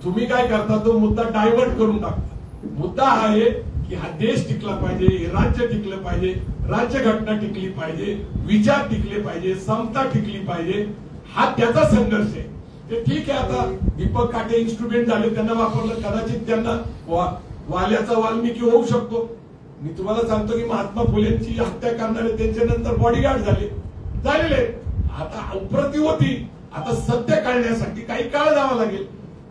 तुम्ही काय करता, तो मुद्दा डायव्हर्ट करून टाकता. मुद्दा हा आहे की हा देश टिकला पाहिजे, हे राज्य टिकलं पाहिजे, राज्यघटना टिकली पाहिजे, विचार टिकले पाहिजे, समता टिकली पाहिजे. हा त्याचा संघर्ष आहे. ते ठीक आहे. आता दीपक काटे इन्स्ट्रुमेंट झाले, त्यांना वापरलं, कदाचित त्यांना वाल्याचा वाल्मिकी होऊ शकतो. मी तुम्हाला सांगतो की महात्मा फुलेंची हत्या करणारे त्यांच्या नंतर बॉडीगार्ड झालेले. आता अप्रतिम होती. आता सत्य काढण्यासाठी काही काळ जावा लागेल,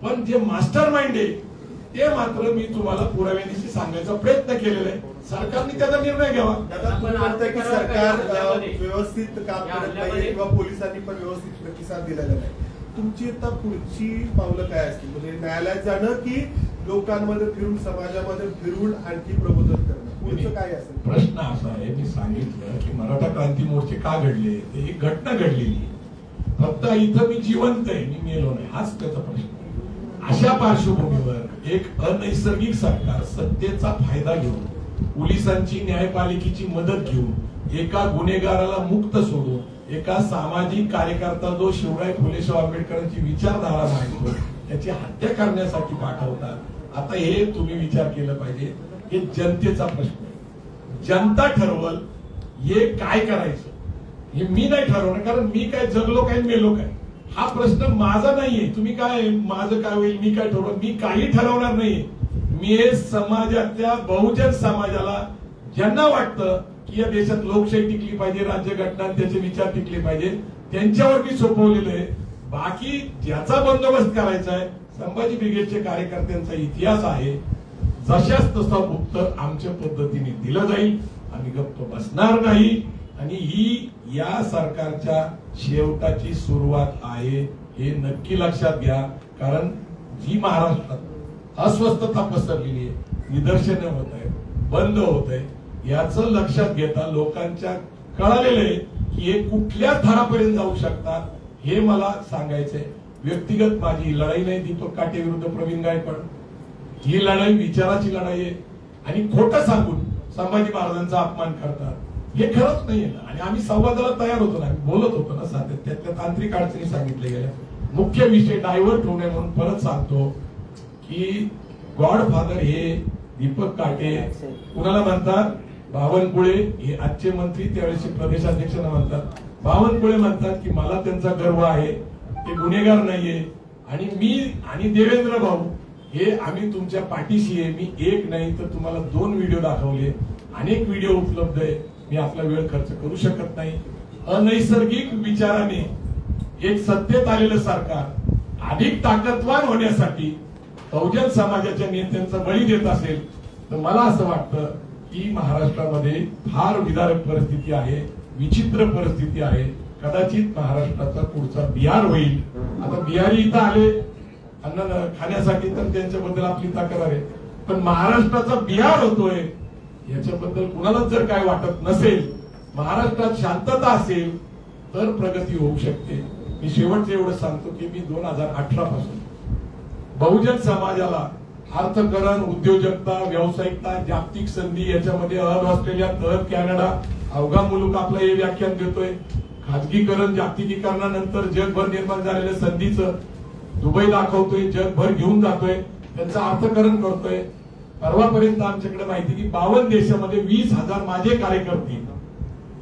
पण जे मास्टर माइंड आहे ते मात्र मी तुम्हाला पुराव्यानिशी सांगायचा प्रयत्न केलेला आहे. सरकारने त्याचा निर्णय घ्यावा. की सरकार व्यवस्थित काम करत नाही किंवा पोलिसांनी पण व्यवस्थित प्रतिसाद दिलेला नाही. तुमची आता पुढची पावलं काय असतील? म्हणजे न्यायालयात जाणं की लोकांमध्ये फिरून, समाजामध्ये फिरून आणखी प्रबोधन करणं, पुढचं काय असेल? प्रश्न असा आहे, मी सांगितलं की मराठा क्रांती मोर्चे का घडले, ते एक घटना घडलेली. फक्त इथं मी जिवंत आहे, मी मेलो नाही, हाच त्याचा प्रश्न. अशा पार्श्वभूमीवर एक अनैसर्गिक सरकार सत्तेचा फायदा घेऊन, पोलिसांची न्यायपालिकेची मदत घेऊन, एका गुन्हेगाराला मुक्त सोडून, एका सामाजिक कार्यकर्ता जो शिवराय फुलेशाह आंबेडकरांची विचारधारा मांडतो त्याची हत्या करण्यासाठी पाठवतात. आता हे तुम्ही विचार केला पाहिजे. हे जनतेचा प्रश्न आहे. जनता ठरवल हे काय करायचं, हे मी नाही ठरवणार. कारण मी काय जगलो काय मेलो काय हा प्रश्न माझा नाहीये. तुम्ही काय, माझं काय होईल, मी काय ठरवणार, मी काही ठरवणार नाहीये. मी हे समाजातल्या बहुजन समाजाला ज्यांना वाटतं की या देशात लोकशाही टिकली पाहिजे, राज्यघटना त्याचे विचार टिकले पाहिजे, त्यांच्यावर मी सोपवलेलं आहे. बाकी ज्याचा बंदोबस्त करायचा आहे, संभाजी ब्रिगेडच्या कार्यकर्त्यांचा इतिहास आहे, जशाच तसं उत्तर आमच्या पद्धतीने दिलं जाईल. आम्ही गप्प बसणार नाही. आणि ही या सरकारच्या शेवटाची सुरुवात आहे, हे नक्की लक्षात घ्या. कारण जी महाराष्ट्रात अस्वस्थता पसरलेली आहे, निदर्शनं होत आहे, बंद होत आहे, याचं लक्षात घेता लोकांच्या कळालेलं आहे की हे कुठल्या थरापर्यंत जाऊ शकतात, हे मला सांगायचंय. व्यक्तिगत माझी लढाई नाही दीपक काटे विरुद्ध प्रवीण गायकवाड. ही लढाई विचाराची लढाई आहे. आणि खोटं सांगून संभाजी महाराजांचा अपमान करतात हे खरंच नाहीये ना. आणि आम्ही संवादाला तयार होतो ना, बोलत होतो ना, त्यातल्या तांत्रिक अडचणी सांगितल्या गेल्या. मुख्य विषय डायव्हर्ट होऊ नये म्हणून परत सांगतो की गॉडफादर हे दीपक काटे कुणाला म्हणतात, बावनकुळे हे आजचे मंत्री त्यावेळेस प्रदेशाध्यक्षांना म्हणतात, बावनकुळे म्हणतात की मला त्यांचा गर्व आहे, ते गुन्हेगार नाहीये आणि मी आणि देवेंद्र भाऊ हे आम्ही तुमच्या पाठीशी आहे. मी एक नाही तर तुम्हाला 2 व्हिडिओ दाखवले, अनेक व्हिडिओ उपलब्ध आहे. मी आपला वेळ खर्च करू शकत नाही. अनैसर्गिक विचाराने एक सत्तेत आलेलं सरकार अधिक ताकदवान होण्यासाठी बहुजन समाजाच्या नेत्यांचा बळी देत असेल तर मला असं वाटतं की महाराष्ट्रामध्ये फार विदारक परिस्थिती आहे, विचित्र परिस्थिती आहे. कदाचित महाराष्ट्राचा पुढचा बिहार होईल. आता बिहारी इथं आले अन्न खाण्यासाठी तर त्यांच्याबद्दल आपली तक्रार आहे, पण महाराष्ट्राचा बिहार होतोय याच्याबद्दल कुणालाच जर काय वाटत नसेल, महाराष्ट्रात शांतता असेल तर प्रगती होऊ शकते. मी शेवटचं एवढं सांगतो की मी 2018 पासून बहुजन समाजाला अर्थकरण, उद्योजकता, व्यावसायिकता, जागतिक संधी याच्यामध्ये ऑस्ट्रेलिया, कॅनडा, अवघा मुलूक आपलं हे व्याख्यान देतोय. खाजगीकरण, जागतिकीकरणानंतर जगभर निर्माण झालेल्या संधीचं दुबई दाखवतोय, जगभर घेऊन जातोय, त्यांचं अर्थकरण करतोय. परवापर्यंत आमच्याकडे माहिती की 52 देशामध्ये 20,000 माझे कार्यकर्ते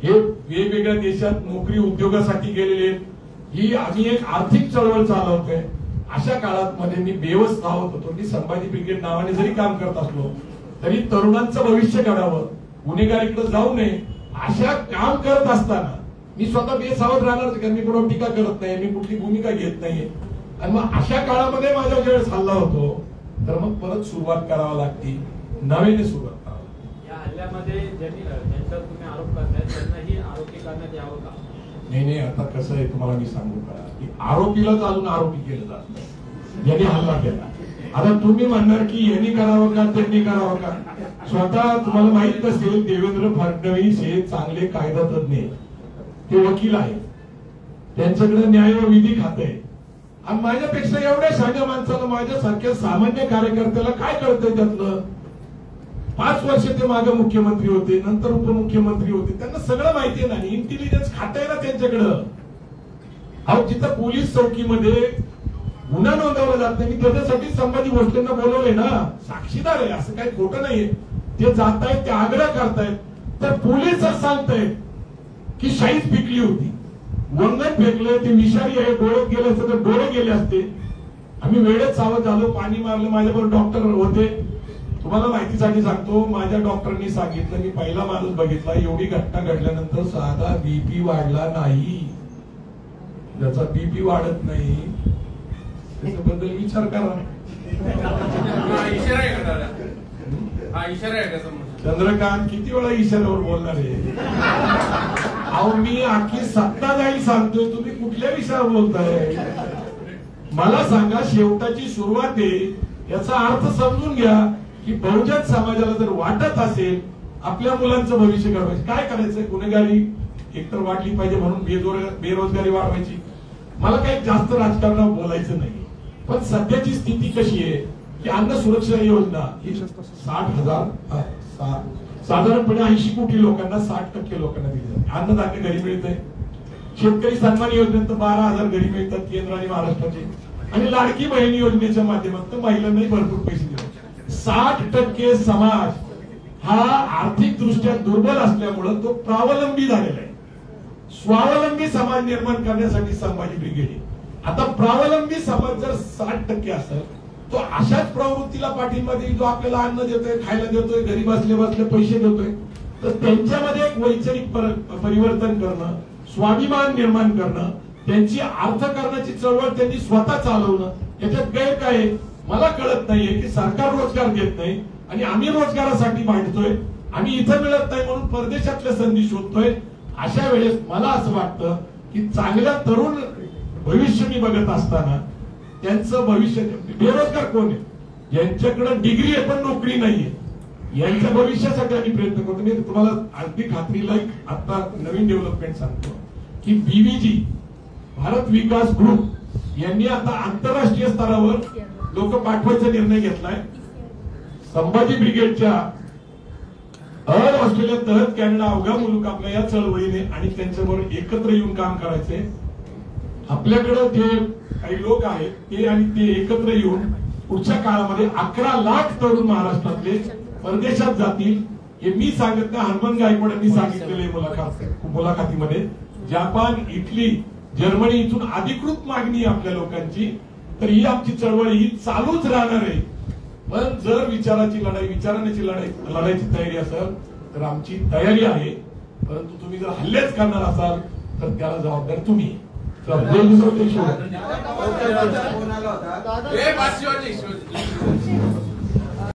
हे वेगवेगळ्या देशात नोकरी उद्योगासाठी गेलेले. ही आम्ही एक आर्थिक चळवळ चालवतोय. अशा काळात मध्ये मी बेवस राहत होतो. मी संभाजी ब्रिगेड नावाने जरी काम करत असलो तरी तरुणांचं भविष्य घडावं, गुन्हेगारीकडे जाऊ नये, अशा काम करत असताना मी स्वतः बेसावध राहणार, कारण मी कोणावर टीका करत नाही, मी कुठली भूमिका घेत नाहीये. आणि मग अशा काळामध्ये माझ्या वेळेस हल्ला होतो तर मग परत सुरुवात करावी लागते, नव्याने सुरुवात करावी. या हल्ल्यामध्ये ज्यांच्यावर तुम्ही आरोप करताय त्यांनाही आरोपी करण्यात यावं का? नाही, आता कसं आहे तुम्हाला मी सांगू का की आरोपीला चालून आरोपी केलं जात, यांनी हल्ला केला. आता तुम्ही म्हणणार की यांनी करावं का त्यांनी करावं का? स्वतः तुम्हाला माहित असेल देवेंद्र फडणवीस हे चांगले कायदा तज्ञ, ते वकील आहेत, त्यांच्याकडे न्याय व विधी खाते आहे. आणि माझ्यापेक्षा एवढ्या साध्या माणसाला, माझ्यासारख्या सामान्य कार्यकर्त्याला काय कळतंय त्यातलं? 5 वर्ष ते मागे मुख्यमंत्री होते, नंतर उपमुख्यमंत्री होते, त्यांना सगळं माहिती आहे ना. इंटेलिजन्स खातं आहे ना त्यांच्याकडं. अहो, जिथं पोलीस चौकीमध्ये गुन्हा नोंदवला जात नाही, त्याच्यासाठी संभाजी भोसलेंना बोलवले ना, साक्षीदार आहे, असं काही खोटं नाहीये. ते जात आहेत, ते आग्रह करतायत, तर पोलीस सांगतायत की शाईच पिकली होती, वंगण फेकलं, ते विषारी आहे, डोळ्यात गेले असते तर डोळे गेले असते. आम्ही वेळेत सावध झालो, पाणी मारलं. माझ्याबरोबर डॉक्टर होते. तुम्हाला माहितीसाठी सांगतो, माझ्या डॉक्टरांनी सांगितलं, मी पहिला माणूस बघितला एवढी घटना घडल्यानंतर साधा बीपी वाढला नाही. ज्याचा बीपी वाढत नाही त्याच्याबद्दल विचार करा. चंद्रकांत किती वेळा इशाऱ्यावर बोलणार आहे? अहो, मी आखी सत्ता जाईल सांगतोय, तुम्ही कुठल्या विषयावर बोलताय? मला सांगा, शेवटाची सुरुवात आहे याचा अर्थ समजून घ्या की बहुजन समाजाला जर वाटत असेल आपल्या मुलांचं भविष्य घडवायचं, काय करायचंय? गुन्हेगारी एकतर वाढली पाहिजे म्हणून बेरोजगारी वाढवायची. मला काही जास्त राजकारणावर बोलायचं नाही, पण सध्याची स्थिती कशी आहे की अन्न सुरक्षा योजना ही 60,000 साधारणपणे 80 कोटी लोकांना, 60% लोकांना दिली जाते. अन्नधान्य घरी मिळतंय. शेतकरी सन्मान योजनेत 12,000 घरी मिळतात केंद्र आणि महाराष्ट्राचे. आणि लाडकी बहीण योजनेच्या माध्यमातून महिलांनाही भरपूर पैसे दिले. 60% समाज हा आर्थिक दृष्ट्या दुर्बल असल्यामुळे तो प्रावलंबी झालेला आहे. स्वावलंबी समाज निर्माण करण्यासाठी संभाजी ब्रिगेड. आता प्रावलंबी समाज जर 60% असेल तो अशाच प्रवृत्तीला पाठिंबा देईल जो आपल्याला अन्न देतोय, खायला देतोय, घरी बसले बसले पैसे देतोय. तर त्यांच्यामध्ये एक वैचारिक परिवर्तन करणं, स्वाभिमान निर्माण करणं, त्यांची अर्थकारणाची चळवळ त्यांनी स्वतः चालवणं, याच्यात गैर काय आहे मला कळत नाहीये. की सरकार रोजगार देत नाही आणि आम्ही रोजगारासाठी भांडतोय, आम्ही इथं मिळत नाही म्हणून परदेशातल्या संधी शोधतोय. अशा वेळेस मला असं वाटतं की चांगल्या तरुण भविष्य मी बघत असताना त्यांचं भविष्य, बेरोजगार कोण आहे, ज्यांच्याकडे डिग्री आहे पण नोकरी नाहीये, यांच्या भविष्यासाठी आम्ही प्रयत्न करतो. मी तुम्हाला अगदी खात्रीला आता नवीन डेव्हलपमेंट सांगतो की बीव्हीजी भारत विकास ग्रुप यांनी आता आंतरराष्ट्रीय स्तरावर लोक पाठवायचा निर्णय घेतलाय. संभाजी ब्रिगेडच्या ऑस्ट्रेलिया, तहत कॅनडा, अवघा मुलूक आपल्या या चळवळीने आणि त्यांच्याबरोबर एकत्र येऊन काम करायचे. आपल्याकडे जे काही लोक आहेत ते आणि ते एकत्र येऊन पुढच्या काळामध्ये 11 लाख तरुण महाराष्ट्रातले परदेशात जातील हे मी सांगत नाही, हनुमान गायकवाडांनी सांगितलेले मुलाखतीमध्ये. जपान, इटली, जर्मनी इथून अधिकृत मागणी आहे आपल्या लोकांची. तर ही आमची चळवळ ही चालूच राहणार आहे. पण जर विचाराची लढायची तयारी असेल तर आमची तयारी आहे. परंतु तुम्ही जर हल्लेच करणार असाल तर त्याला जबाबदार तुम्ही.